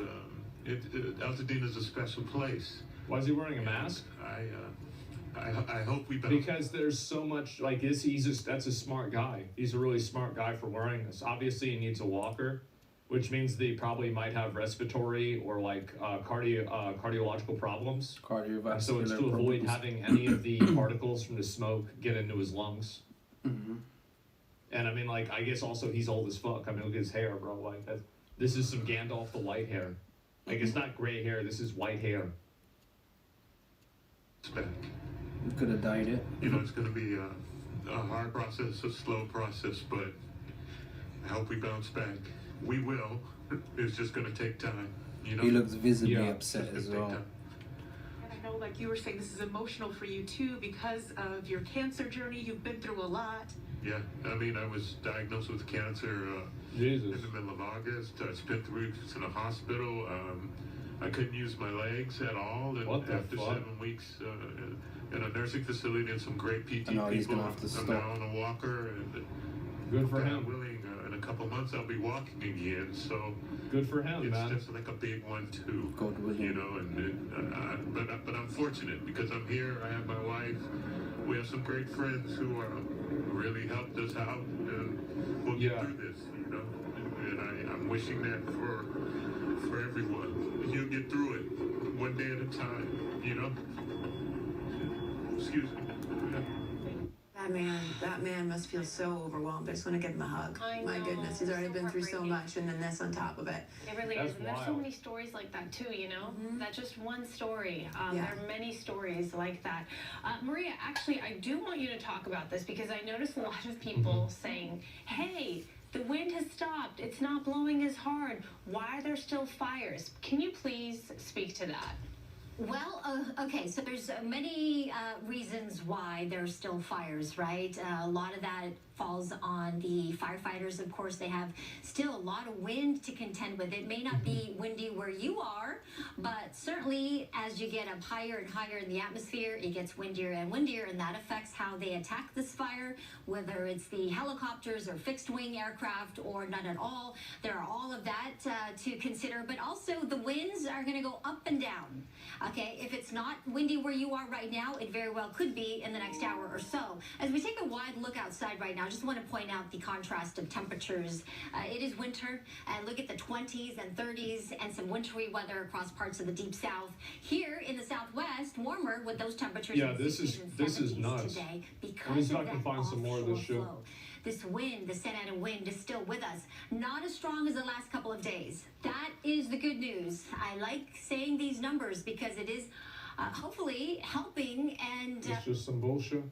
Altadena's a special place. Why is he wearing a mask? I hope we bounce. Because there's so much like this. That's a smart guy. He's a really smart guy for wearing this. Obviously, he needs a walker, which means they probably might have respiratory or like cardiological problems. Cardiovascular So it's to avoid problems. having any of the particles from the smoke get into his lungs. Mm-hmm. And I mean, like, I guess also he's old as fuck. I mean, look at his hair, bro. Like, this is some Gandalf the White hair. Like, it's not gray hair. This is white hair. You could have dyed it. You know, it's going to be a hard process, a slow process, but I hope we bounce back. We will. It's just going to take time. You know. He looks visibly upset as well. And I know, like you were saying, this is emotional for you too because of your cancer journey. You've been through a lot. Yeah, I mean, I was diagnosed with cancer in the middle of August. I spent 3 weeks in a hospital. I couldn't use my legs at all. And What the after fuck? 7 weeks in a nursing facility and some great PT I know, he's people, gonna have to I'm stop. now on a walker. And Good for God him. willing, in a couple months I'll be walking again. So Good for him, it's man. just like a big one too. God willing. You know, but I'm fortunate because I'm here. I have my wife. We have some great friends who really helped us out, and we'll get through this. You know, and I'm wishing that for everyone. You'll get through it one day at a time. You know. Excuse me. That man must feel so overwhelmed. I just want to give him a hug. I My know, goodness, he's already so been through so heartbreaking. much, and then this on top of it. It really That's is, and there's so wild. many stories like that too. You know, that's just one story. Yeah. There are many stories like that. Maria, actually, I do want you to talk about this because I noticed a lot of people saying, "Hey, the wind has stopped. It's not blowing as hard. Why are there still fires?" Can you please speak to that? Well, okay, so there's many reasons why there's still fires, right? A lot of that falls on the firefighters. Of course, they have still a lot of wind to contend with. It may not be windy where you are, but certainly as you get up higher and higher in the atmosphere, it gets windier and windier, and that affects how they attack this fire, whether it's the helicopters or fixed wing aircraft or none at all. There are all of that to consider, but also the winds are going to go up and down. Okay, if it's not windy where you are right now, it very well could be in the next hour or so. As we take a wide look outside right now, I just want to point out the contrast of temperatures. It is winter, and look at the 20s and 30s and some wintry weather across parts of the deep south. Here in the southwest, warmer with those temperatures. Yeah, in the this is 60s and this is 70s nuts. today Let me because see if of I can that find some more of this offshore shit. flow. This wind, the Santa Ana wind, is still with us. Not as strong as the last couple of days. That is the good news. I like saying these numbers because it is hopefully helping and It's just some bullshit.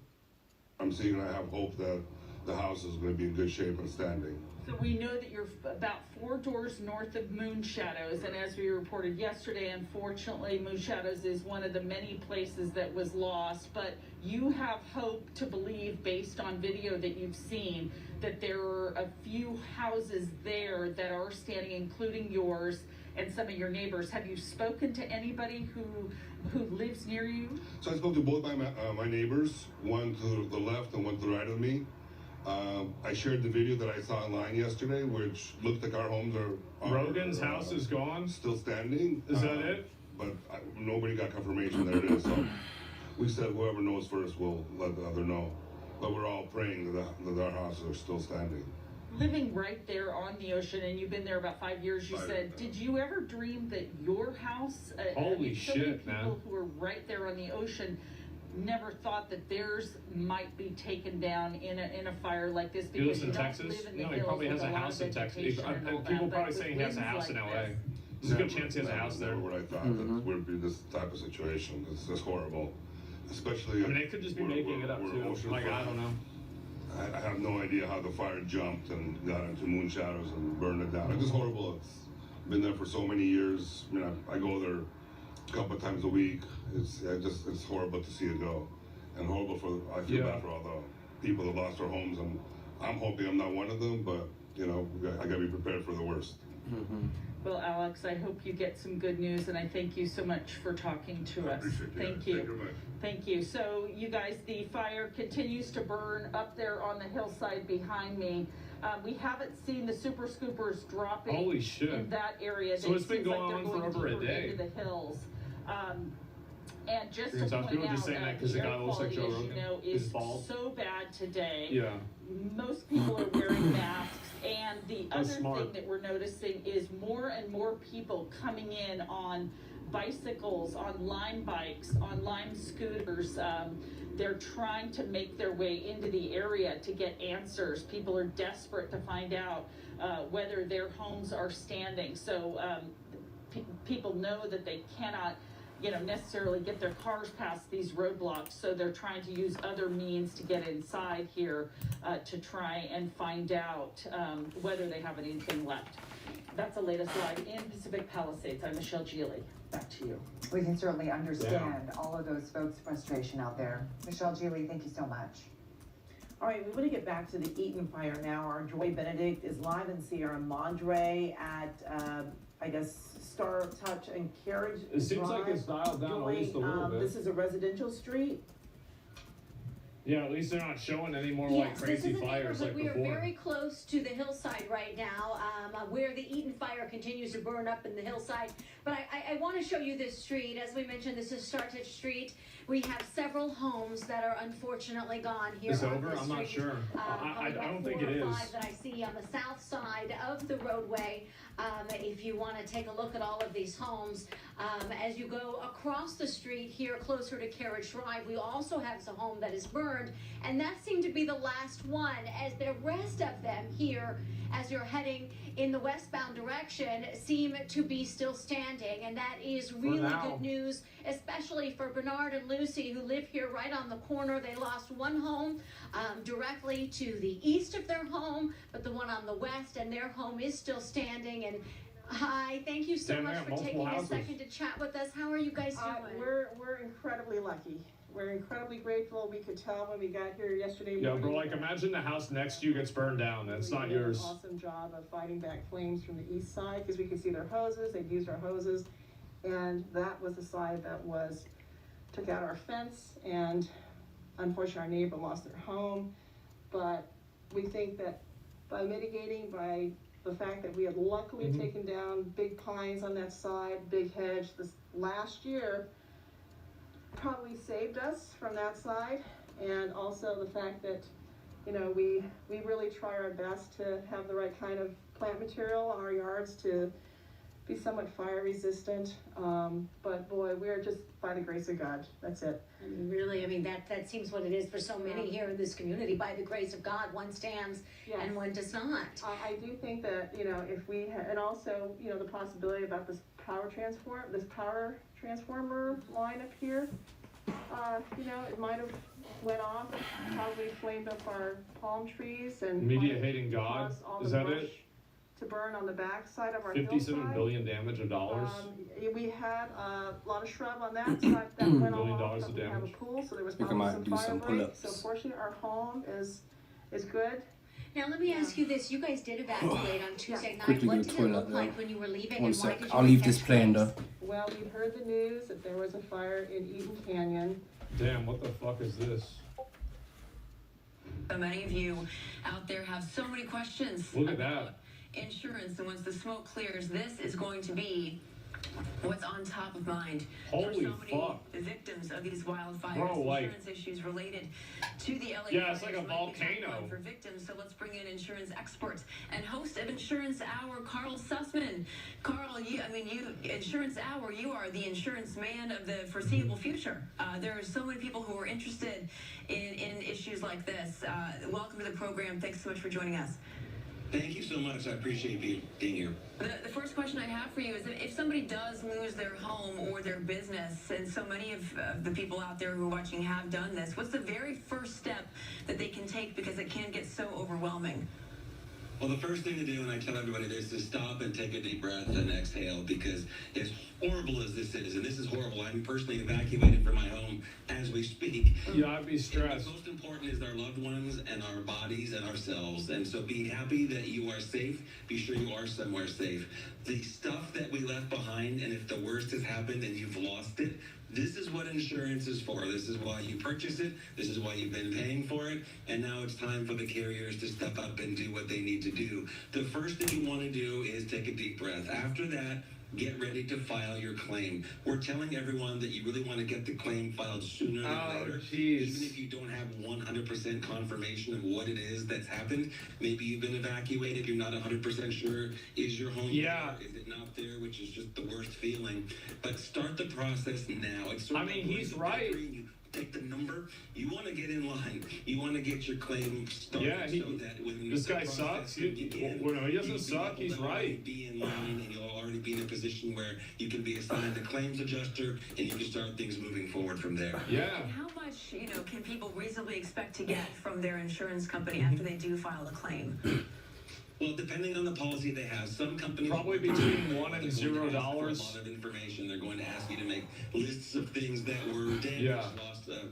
I'm seeing I have hope that the house is going to be in good shape and standing. So we know that you're about 4 doors north of Moon Shadows, and as we reported yesterday, unfortunately, Moon Shadows is one of the many places that was lost, but you have hope to believe, based on video that you've seen, that there are a few houses there that are standing, including yours and some of your neighbors. Have you spoken to anybody who lives near you? So I spoke to both my neighbors, one to the left and one to the right of me. I shared the video that I saw online yesterday, which looked like our homes are Rogan's house is gone? Still standing. Is that it? But nobody got confirmation that it is. So we said whoever knows first will let the other know. But we're all praying that our houses are still standing. Living right there on the ocean, and you've been there about 5 years, you said, did you ever dream that your house, Holy so many shit, people man. who are right there on the ocean never thought that theirs might be taken down in a fire like this? He lives because in you don't Texas? live in the No, he hills probably with has a lot house of in Texas. vegetation and all People that, probably but saying with he has a winds house in like LA. this, There's a good chance he has a house there. Never what I thought that would be this type of situation. It's just horrible. Especially. I mean, they could just be making it up too. Like, I don't know. I have no idea how the fire jumped and got into Moon Shadows and burned it down. It's just horrible. It's been there for so many years. I mean, I go there a couple of times a week. It's horrible to see it go, and horrible I feel bad for all the people that lost their homes. And I'm hoping I'm not one of them, but you know, I gotta be prepared for the worst. Well, Alex, I hope you get some good news, and I thank you so much for talking to us. Appreciate that. Thank you. Thank you very much. Thank you. So, you guys, the fire continues to burn up there on the hillside behind me. We haven't seen the super scoopers dropping Holy shit. in that area. So it's been seems like going they're on for over a deeper day. into the hills. And just to Turns out point people out, just saying that 'cause the the guy air looks like quality, Joe as you Rogan. know, He's is bald. so bad today. Yeah. Most people are wearing masks, and the That's other smart. thing that we're noticing is more and more people coming in on bicycles, on Lime bikes, on Lime scooters. They're trying to make their way into the area to get answers. People are desperate to find out whether their homes are standing. So people know that they cannot, necessarily get their cars past these roadblocks, so they're trying to use other means to get inside here to try and find out whether they have anything left. That's the latest live in Pacific Palisades. I'm Michelle Geely. Back to you. We can certainly understand all of those folks' frustration out there. Michelle Geely, thank you so much. All right, we want to get back to the Eaton fire now. Our Joy Benedict is live in Sierra Madre at, I guess, Star Touch and Carriage It seems like Drive. it's dialed down Joy, at least a little bit. This is a residential street. Yeah, at least they're not showing any more Yes, like crazy this is a fires like neighborhood. We before. are very close to the hillside right now, where the Eaton fire continues to burn up in the hillside. But I want to show you this street. As we mentioned, this is Startich Street. We have several homes that are unfortunately gone here. It's on over? this I'm not street. sure. I don't think it 4 or 5 is. that I see on the south side of the roadway. If you want to take a look at all of these homes, as you go across the street here closer to Carriage Drive, we also have a home that is burned, and that seemed to be the last one, as the rest of them here, as you're heading in the westbound direction, seem to be still standing, and that is really good news, especially for Bernard and Lucy, who live here right on the corner. They lost one home directly to the east of their home, but the one on the west, and their home is still standing. And hi, thank you so much for taking a second to chat with us. How are you guys doing? We're incredibly lucky. We're incredibly grateful. We could tell when we got here yesterday morning. Yeah, bro, like imagine the house next to you gets burned down. That's not They did yours. an awesome job of fighting back flames from the east side, because we could see their hoses. They'd used our hoses, and that was the side that took out our fence, and unfortunately our neighbor lost their home. But we think that by mitigating, by the fact that we had luckily taken down big pines on that side, big hedge this last year, probably saved us from that side. And also the fact that, you know, we really try our best to have the right kind of plant material on our yards to be somewhat fire resistant. But boy, we're just by the grace of God. That's it. And really, I mean, that seems what it is for so many here in this community. By the grace of God, one stands and one does not. I do think that, you know, if we and also, you know, the possibility about this power transformer line up here, you know, it might have went off, probably flamed up our palm trees and Media hating God. caused all Is the that brush it? to burn on the back side of our 57 hillside. billion damage of dollars. We had a lot of shrub on that side that went all $1 billion off, of but we have a damage. pool, so there was I think I probably might some do fire some break. pull-ups. So fortunately, our home is good. Now let me ask you this: you guys did evacuate on Tuesday night. Quickly What go did it toilet look though. like when you were leaving, One and why sec. did you I'll leave catch this playing flames? though. Well, we heard the news that there was a fire in Eaton Canyon. Damn, what the fuck is this? So many of you out there have so many questions Look at about that. insurance, and once the smoke clears, this is going to be what's on top of mind Holy for so many fuck. victims of these wildfires. Bro, like- Insurance issues related to the LA Yeah, it's like fires a might be top volcano. line for victims. So let's bring in insurance experts and host of Insurance Hour, Carl Sussman. Carl, Insurance Hour, you are the insurance man of the foreseeable future. There are so many people who are interested in issues like this. Welcome to the program. Thanks so much for joining us. Thank you so much. I appreciate being here. The first question I have for you is if somebody does lose their home or their business, and so many of the people out there who are watching have done this, what's the very first step that they can take, because it can get so overwhelming? Well, the first thing to do, and I tell everybody this, is stop and take a deep breath and exhale, because as horrible as this is, and this is horrible, I'm personally evacuated from my home as we speak. Yeah, I'd be stressed. And most important is our loved ones and our bodies and ourselves. And so be happy that you are safe. Be sure you are somewhere safe. The stuff that we left behind, and if the worst has happened and you've lost it, this is what insurance is for. This is why you purchase it. This is why you've been paying for it. And now it's time for the carriers to step up and do what they need to do. The first thing you want to do is take a deep breath. After that, get ready to file your claim. We're telling everyone that you really want to get the claim filed sooner than later. Even if you don't have 100% confirmation of what it is that's happened. Maybe you've been evacuated, you're not 100% sure. Is your home there? Is it not there? Which is just the worst feeling. But start the process now. It's sort of like he's right. you take the number. You want to get in line. You want to get your claim started. Yeah, so that when this the guy process sucks. begins, Well, no, he doesn't you'll be suck. able He's to right. already be in line, and you'll already be in a position where you can be assigned a claims adjuster, and you can start things moving forward from there. And how much, can people reasonably expect to get from their insurance company after they do file a claim? Well, depending on the policy they have, some companies Probably between $1 and $0. for a lot of information. They're going to ask you to make lists of things that were damaged,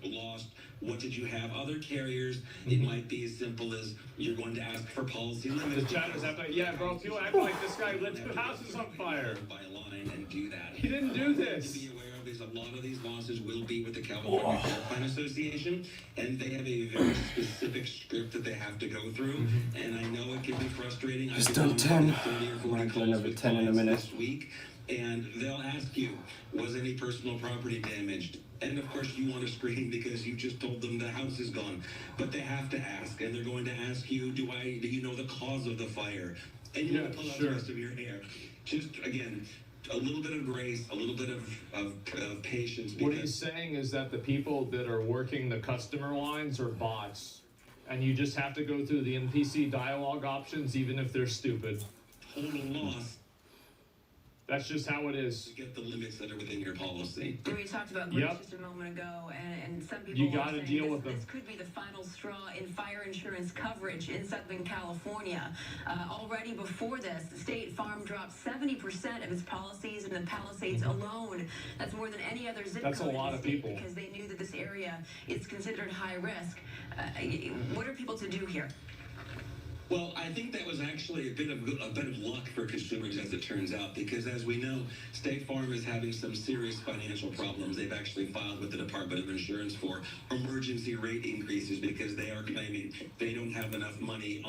lost. What did you have? Other carriers, it might be as simple as you're going to ask for policy limits. The chat is after, yeah, bro. People act like this guy lit 2 houses on fire. By line and do that. He didn't do this. To be aware of is a lot of these losses will be with the California Airline Association, and they have a very specific script that they have to go through. And I know it can be frustrating. Just done 10. Might do another 10 in a minute. This week, and they'll ask you, was any personal property damaged? And of course you want to scream because you just told them the house is gone. But they have to ask, and they're going to ask you, do you know the cause of the fire? And you want to pull out the rest of your hair. Just, again, a little bit of grace, a little bit of patience. What he's saying is that the people that are working the customer lines are bots. And you just have to go through the NPC dialogue options, even if they're stupid. Total loss. That's just how it is. You get the limits that are within your policy. We talked about glitch just a moment ago, and some people you got to deal with them. This could be the final straw in fire insurance coverage in Southern California. Already before this, State Farm dropped 70% of its policies in the Palisades alone. That's more than any other zip code. That's a lot of people. Because they knew that this area is considered high risk. What are people to do here? Well, I think that was actually a bit of luck for consumers, as it turns out, because as we know, State Farm is having some serious financial problems. They've actually filed with the Department of Insurance for emergency rate increases because they are claiming they don't have enough money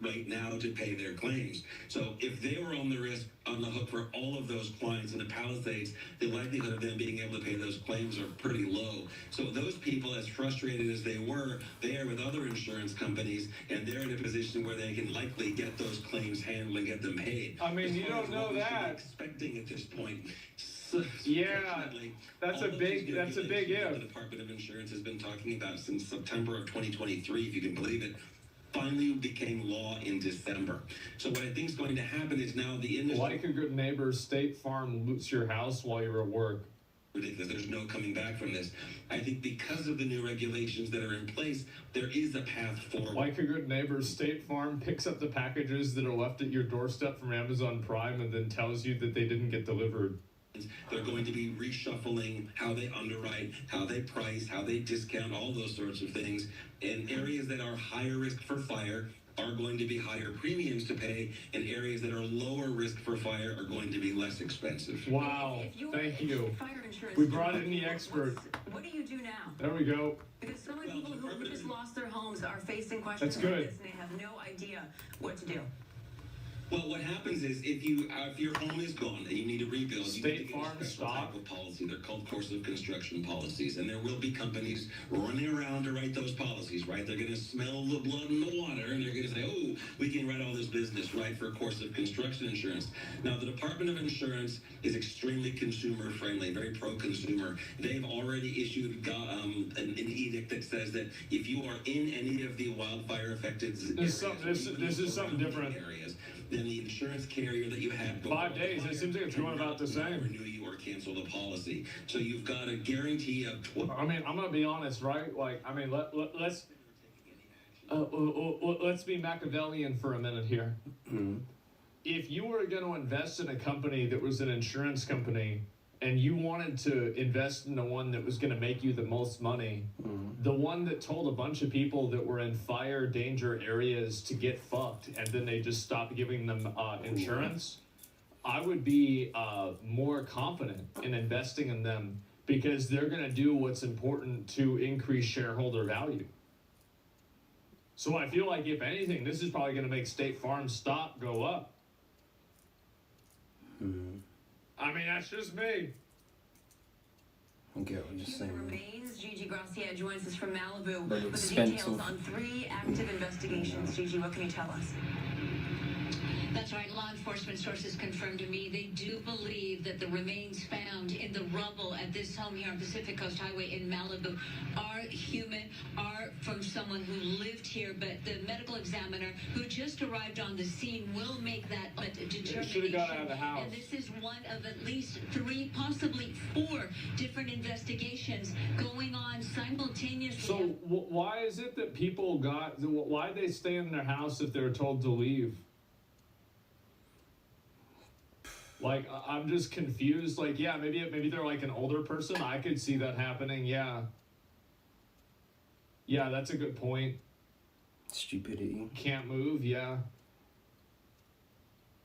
right now to pay their claims. So if they were on the hook for all of those clients in the Palisades, the likelihood of them being able to pay those claims are pretty low. So those people, as frustrated as they were, they are with other insurance companies, and they're in a position where they can likely get those claims handled and get them paid. I mean, you don't know that. Expecting at this point. Yeah, that's a big if. The Department of Insurance has been talking about since September of 2023, if you can believe it. Finally became law in December. So what I think is going to happen is now the industry... Like a good neighbor, State Farm loots your house while you're at work. Ridiculous. There's no coming back from this. I think because of the new regulations that are in place, there is a path forward. Like a good neighbor, State Farm picks up the packages that are left at your doorstep from Amazon Prime and then tells you that they didn't get delivered. They're going to be reshuffling how they underwrite, how they price, how they discount, all those sorts of things. And areas that are higher risk for fire are going to be higher premiums to pay, and areas that are lower risk for fire are going to be less expensive. Wow, thank you. We brought in the expert. What do you do now? There we go. Because so many people who just lost their homes are facing questions That's like good. this, and they have no idea what to do. Well, what happens is if your home is gone and you need to rebuild, State you need to Farm get a special type of policy. They're called course of construction policies, and there will be companies running around to write those policies, right? They're going to smell the blood in the water, and they're going to say, oh, we can write all this business, right, for course of construction insurance. Now, the Department of Insurance is extremely consumer-friendly, very pro-consumer. They've already issued an edict that says that if you are in any of the wildfire-affected This is something different. Areas, then the insurance carrier that you have 5 days. It seems like it's going about the same. Renew you or cancel the policy. So you've got a guarantee of. I mean, I'm gonna be honest, right? Like, I mean, let's be Machiavellian for a minute here. If you were going to invest in a company that was an insurance company, and you wanted to invest in the one that was going to make you the most money, the one that told a bunch of people that were in fire danger areas to get fucked, and then they just stopped giving them insurance, I would be more confident in investing in them because they're going to do what's important to increase shareholder value. So I feel like, if anything, this is probably going to make State Farm stock go up. I mean, that's just me. I get what you're saying. Remains. Gigi Gracia joins us from Malibu But with the details on 3 active investigations. Gigi, what can you tell us? That's right. Law enforcement enforcement sources confirmed to me they do believe that the remains found in the rubble at this home here on Pacific Coast Highway in Malibu are human, are from someone who lived here, but the medical examiner who just arrived on the scene will make that determination. Should have got out of the house. And this is one of at least 3, possibly 4 different investigations going on simultaneously. So why is it that people why they stay in their house if they're told to leave? Like, I'm just confused. Like, yeah, maybe they're like an older person. I could see that happening. Yeah, that's a good point. Stupidity. Can't move. Yeah.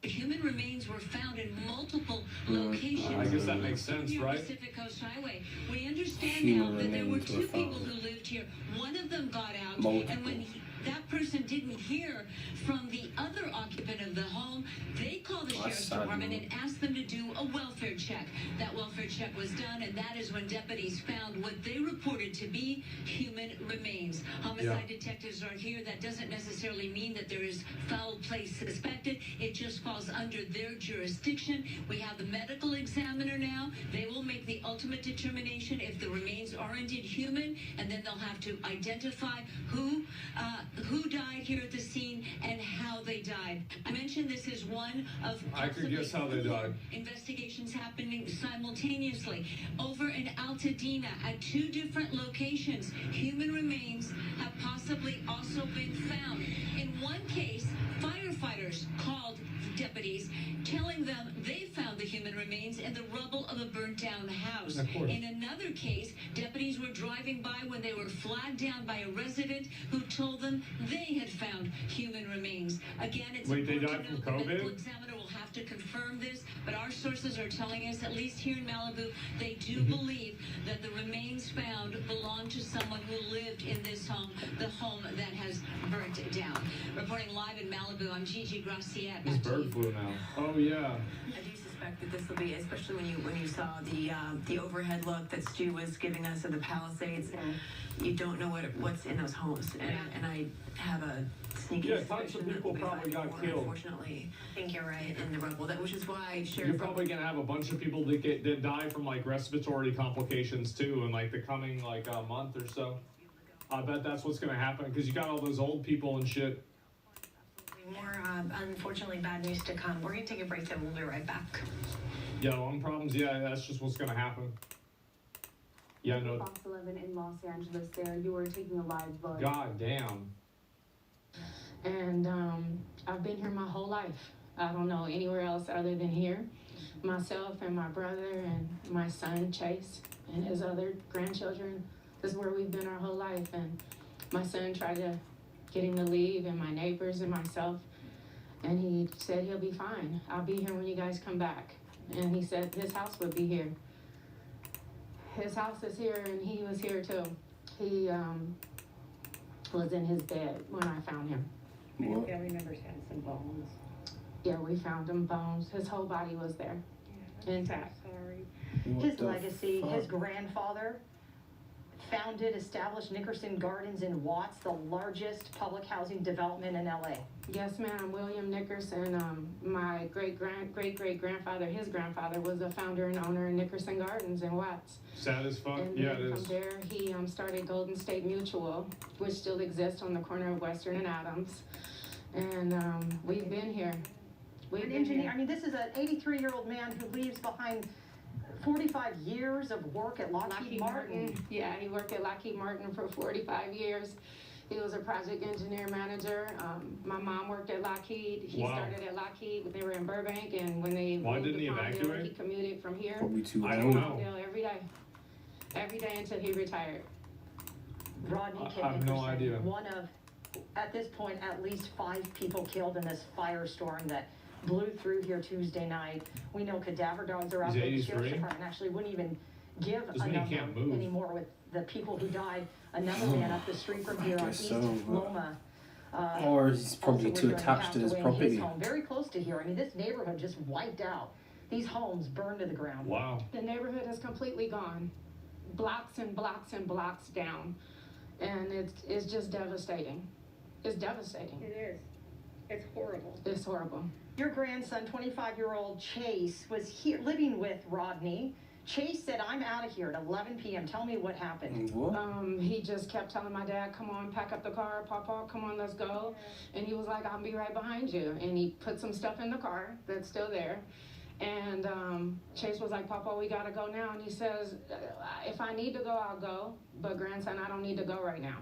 Human remains were found in multiple locations. I guess that makes sense, Here, right? Pacific Coast Highway. We understand Human now that there were remains 2 were people found. who lived here. One of them got out, Multiple. and when that person didn't hear from the other occupant of the home, they called the sheriff's sad, department man. and asked them to do a welfare check. That welfare check was done, and that is when deputies found what they reported to be human remains. Homicide detectives are here. That doesn't necessarily mean that there is foul play suspected. It just falls under their jurisdiction. We have the medical examiner now. They will make the ultimate determination if the remains are indeed human, and then they'll have to identify who died here at the scene and how they died. I mentioned this is one of I could guess how they died. investigations happening simultaneously. Over in Altadena, at 2 different locations, human remains have possibly also been found. In one case, firefighters called deputies, telling them they found the human remains in the rubble of a burnt-down house. Of course. In another case, deputies were driving by when they were flagged down by a resident who told them they had found human remains. Again, it's Wait, they important died to from note the medical COVID? examiner will have to confirm this, but our sources are telling us, at least here in Malibu, they do Mm-hmm. believe that the remains found belong to someone who lived in this home, the home that has burnt down. Reporting live in Malibu, I'm Gigi Graciette. This bird flew now. Oh yeah. I do suspect that this will be, especially when you saw the overhead look that Stu was giving us of the Palisades. You don't know what's in those homes, and I have a sneaky Yeah, tons of suspicion that people we'll be probably finding got more, killed. unfortunately, I think you're right, in the rubble. Which is why You're Sheriff. probably gonna have a bunch of people that die from like respiratory complications too in like the coming like a month or so. I bet that's what's gonna happen because you got all those old people and shit. More, unfortunately, bad news to come. We're going to take a break, then we'll be right back. Yeah, lung problems. Yeah, that's just what's gonna happen. Yeah, no. Fox 11 in Los Angeles there. You were taking a live bug. God damn. And I've been here my whole life. I don't know anywhere else other than here. Myself and my brother and my son Chase and his other grandchildren. This is where we've been our whole life. And my son tried to get him to leave, and my neighbors and myself. And he said he'll be fine. I'll be here when you guys come back. And he said his house would be here. His house is here, and he was here too. He was in his bed when I found him. What? Family members had some bones. Yeah, we found him bones. His whole body was there, intact. Sorry. What His the legacy, fuck? his grandfather established Nickerson Gardens in Watts, the largest public housing development in LA. Yes, ma'am. William Nickerson. My great grandfather, his grandfather, was a founder and owner of Nickerson Gardens in Watts. Sad as fuck. And Yeah, then it from is. there, he started Golden State Mutual, which still exists on the corner of Western and Adams. And we've been here. We've An been engineer, here. I mean, this is an 83-year-old man who leaves behind 45 years of work at Lockheed Martin. Yeah, he worked at Lockheed Martin for 45 years. He was a project engineer manager. My mom worked at Lockheed. He Wow. started at Lockheed. They were in Burbank, and when they Why moved didn't to he Palmdale, evacuate? he commuted from here Probably too I to don't old. know. Palmdale every day until he retired. Rodney I Kidd have no Nickerson, idea. one of, at this point, at least 5 people killed in this firestorm that blew through here Tuesday night. We know cadaver dogs are out He's there. The sheriff's 83? department actually wouldn't even give Doesn't a mean he can't number move. anymore with the people who died. Another man up the street from here on guess East so, but- Loma. Or he's probably also too was attached passed to his away in property. His home, very close to here. I mean, this neighborhood just wiped out. These homes burned to the ground. Wow. The neighborhood is completely gone. Blocks and blocks and blocks down. And it's just devastating. It's devastating. It is. It's horrible. It's horrible. Your grandson, 25-year-old Chase, was here living with Rodney. Chase said, I'm out of here at 11 p.m. Tell me what happened. He just kept telling my dad, come on, pack up the car, Papa, come on, let's go. And he was like, I'll be right behind you. And he put some stuff in the car that's still there. And Chase was like, Papa, we gotta go now. And he says, if I need to go, I'll go. But grandson, I don't need to go right now.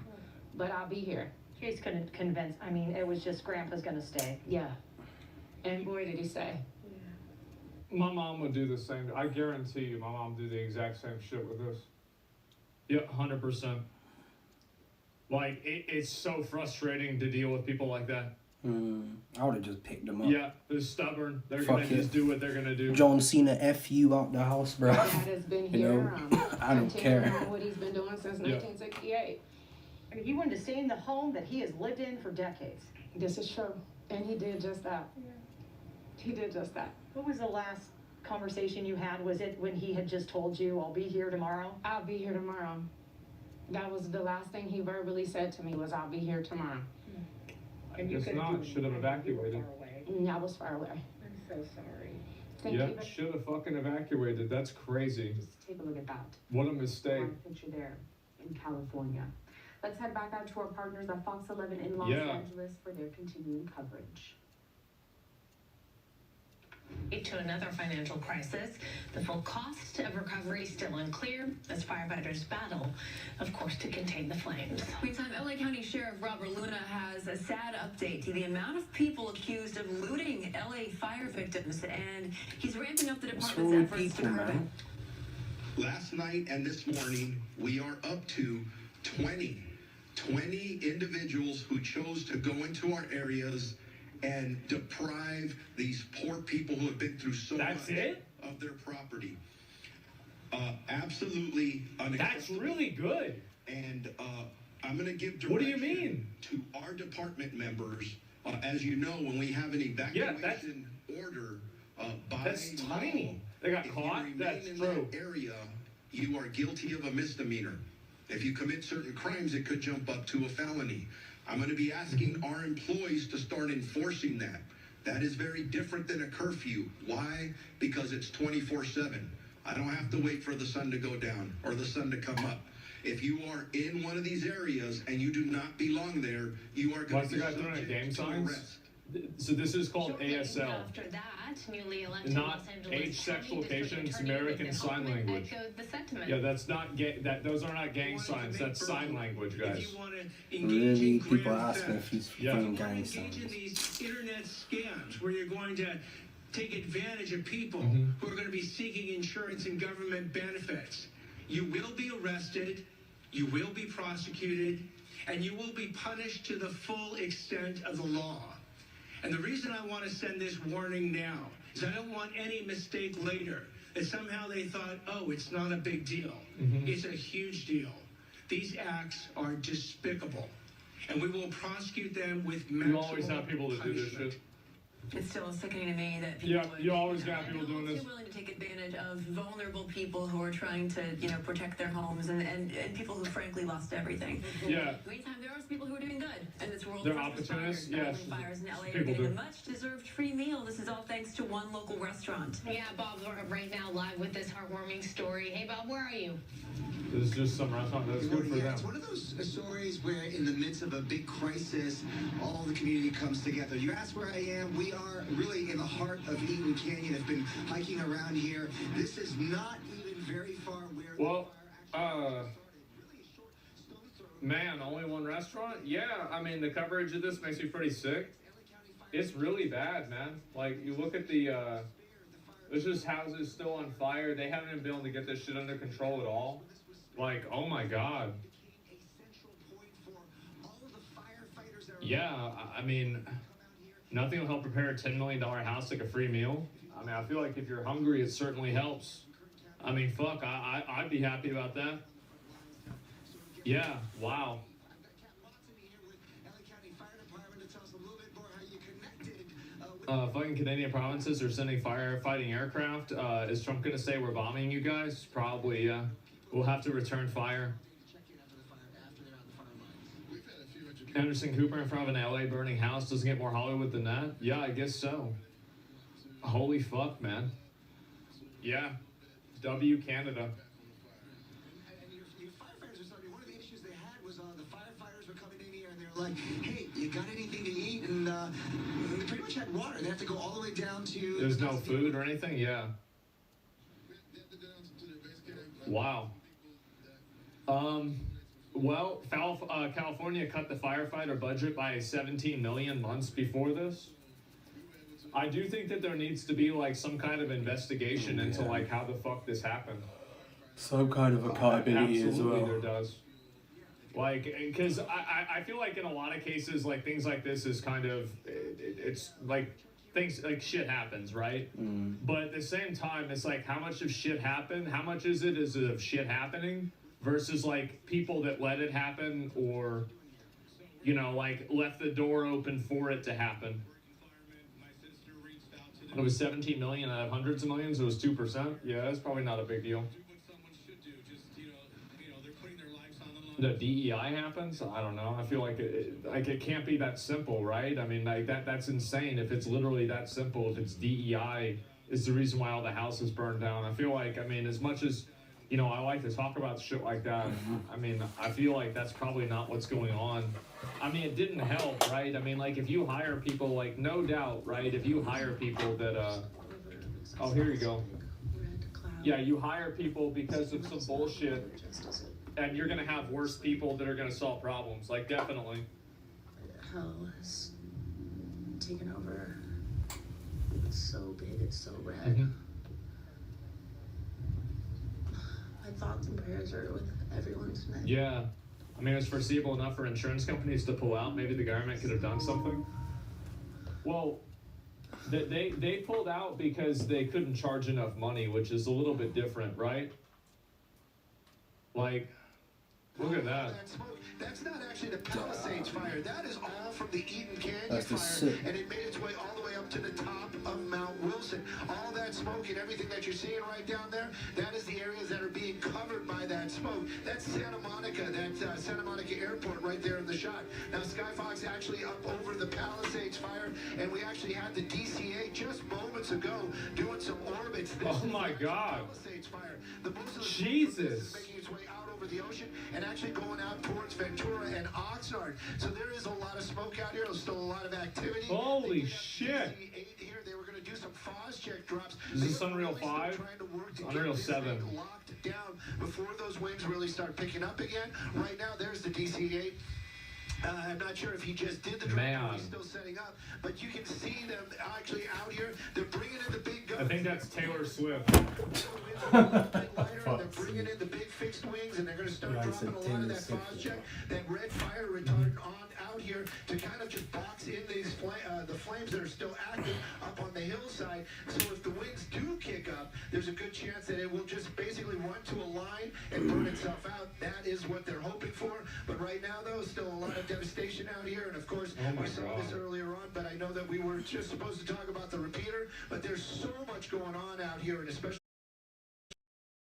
But I'll be here. Chase couldn't convince, I mean, it was just Grandpa's gonna stay. Yeah. And boy, did he say. My mom would do the same. I guarantee you, my mom would do the exact same shit with this. Yeah, 100%. Like, it's so frustrating to deal with people like that. I would have just picked them up. Yeah, they're stubborn. They're Fuck gonna just do what they're gonna do. John Cena, F you out the house, bro. Dad has been You here. know, I don't care. On what he's been doing since 1968. I mean, he wanted to stay in the home that he has lived in for decades. This is true. And he did just that. He did just that. What was the last conversation you had? Was it when he had just told you, I'll be here tomorrow? I'll be here tomorrow. That was the last thing he verbally said to me was, I'll be here tomorrow. I guess not. Should have evacuated. I was far away. I'm so sorry. Thank Yeah, you. should have fucking evacuated. That's crazy. Take a look at that. What a mistake. Picture there in California. Let's head back out to our partners at Fox 11 in Los Yeah. Angeles for their continuing coverage. To another financial crisis. The full cost of recovery still unclear as firefighters battle, of course, to contain the flames. Meantime, LA County Sheriff Robert Luna has a sad update to the amount of people accused of looting LA fire victims, and he's ramping up the department's efforts to curb it. Last night and this morning, we are up to 20 individuals who chose to go into our areas and deprive these poor people who have been through so much of their property. Absolutely unacceptable. That's really good. And I'm going to give direction What do you mean? to our department members. As you know, when we have an evacuation order by That's law, tiny. They got if caught? you remain That's in true. that area, you are guilty of a misdemeanor. If you commit certain crimes, it could jump up to a felony. I'm going to be asking our employees to start enforcing that. That is very different than a curfew. Why? Because it's 24/7. I don't have to wait for the sun to go down or the sun to come up. If you are in one of these areas and you do not belong there, you are going What's to the be guy throwing at gang subject to signs? arrest. So this is called Shortly ASL. after that, newly elected Not Los Angeles age, County sexual District location, it's Attorney American Nathan Sign Hoffman Language. echoed the sentiment. Yeah, that's not those are not gang signs. That's sign language, guys. Really, people asking if he's from gang Engage signs. in these internet scams where you're going to take advantage of people who are going to be seeking insurance and government benefits. You will be arrested, you will be prosecuted, and you will be punished to the full extent of the law. And the reason I want to send this warning now is I don't want any mistake later that somehow they thought, oh, it's not a big deal. It's a huge deal. These acts are despicable, and we will prosecute them with maximum You always have people that do this punishment. shit. It's still sickening to me that people would, you always got people doing this. too willing to take advantage of vulnerable people who are trying to, protect their homes and people who frankly lost everything. Yeah. Meantime, there are people who are doing good, and this world They're first opportunists, responders yes. battling fires in LA are People getting a do. much-deserved free meal. This is all thanks to one local restaurant. Yeah, Bob, we're right now live with this heartwarming story. Hey, Bob, where are you? This is just some restaurant that's good for Yeah, them. it's one of those stories where in the midst of a big crisis, all the community comes together. You ask where I am, we are really in the heart of Eaton Canyon. I've been hiking around here. This is not even very far where Well, man, only one restaurant? Yeah, I mean, the coverage of this makes me pretty sick. It's really bad, man. Like, you look at the, there's just houses still on fire. They haven't even been able to get this shit under control at all. Like, oh my God. Yeah, I mean, nothing will help prepare a $10 million house like a free meal. I mean, I feel like if you're hungry, it certainly helps. I mean, fuck, I'd be happy about that. Yeah, wow. Fucking Canadian provinces are sending firefighting aircraft. Is Trump gonna say we're bombing you guys? Probably, yeah. We'll have to return fire. Anderson Cooper in front of an LA burning house doesn't get more Hollywood than that? Yeah, I guess so. Holy fuck, man. Yeah. W Canada. And your firefighters are starting. One of the issues they had was the firefighters were coming in here and they're like, "Hey, you got anything to eat?" And they pretty much had water. They have to go all the way down to. There's no food or anything? Yeah. Wow. Well, California cut the firefighter budget by 17 million months before this. I do think that there needs to be like some kind of investigation into like how the fuck this happened. Some kind of accountability as Absolutely, well. there does. Like, because I feel like in a lot of cases, like things like this is kind of, it's like things like shit happens, right? But at the same time, it's like how much of shit happened? How much is it of shit happening versus like people that let it happen or, you know, like left the door open for it to happen? It was 17 million out of hundreds of millions. It was 2%. Yeah, that's probably not a big deal. The DEI happens. I don't know. I feel like it can't be that simple, right? I mean, like that's insane. If it's literally that simple, if it's DEI is the reason why all the houses burned down. I feel like, I mean, as much as, you know, I like to talk about shit like that. I mean, I feel like that's probably not what's going on. I mean, it didn't help, right? I mean, like if you hire people, like no doubt, right? If you hire people that, oh, here you go. Yeah, you hire people because of some bullshit, and you're gonna have worse people that are gonna solve problems. Like definitely. Hell has taken over. It's so big. It's so red. My thoughts and prayers are with everyone tonight. Yeah. I mean, it's foreseeable enough for insurance companies to pull out. Maybe the government could have done something. Well, they pulled out because they couldn't charge enough money, which is a little bit different, right? Like, look at that. That's not actually the Palisades fire. That is all from the Eden Canyon fire, and it made its way all the way up to the top of Mount Wilson. All that smoke and everything that you're seeing right down there, that is the areas that are being covered by that smoke. That's Santa Monica, that Santa Monica Airport right there in the shot. Now, Skyfox actually up over the Palisades fire, and we actually had the DCA just moments ago doing some orbits. Oh my God. Palisades fire. The most of the Jesus. is making its way out over the ocean and actually going out towards Ventura and Oxnard. So there is a lot of smoke out here. There's still a lot of activity. Holy shit. Here they were going to do some FOS check drops. Is this Unreal 5? It's Unreal 7. Locked down before those wings really start picking up again. Right now, there's the DC-8. I'm not sure if he just did the drop or he's still setting up, but you can see them actually out here. They're bringing in the big guns. I think that's Taylor Swift. They're bringing in the big fixed wings, and they're going to start dropping a lot of that FOS check, that red fire retardant on out here to kind of just box in these the flames that are still active up on the hillside. So if the winds do kick up, there's a good chance that it will just basically run to a line and burn itself out. That is what they're hoping for. But right now, though, still a lot of devastation out here. And of course, we saw this earlier on, but I know that we were just supposed to talk about the repeater, but there's so much going on out here, and especially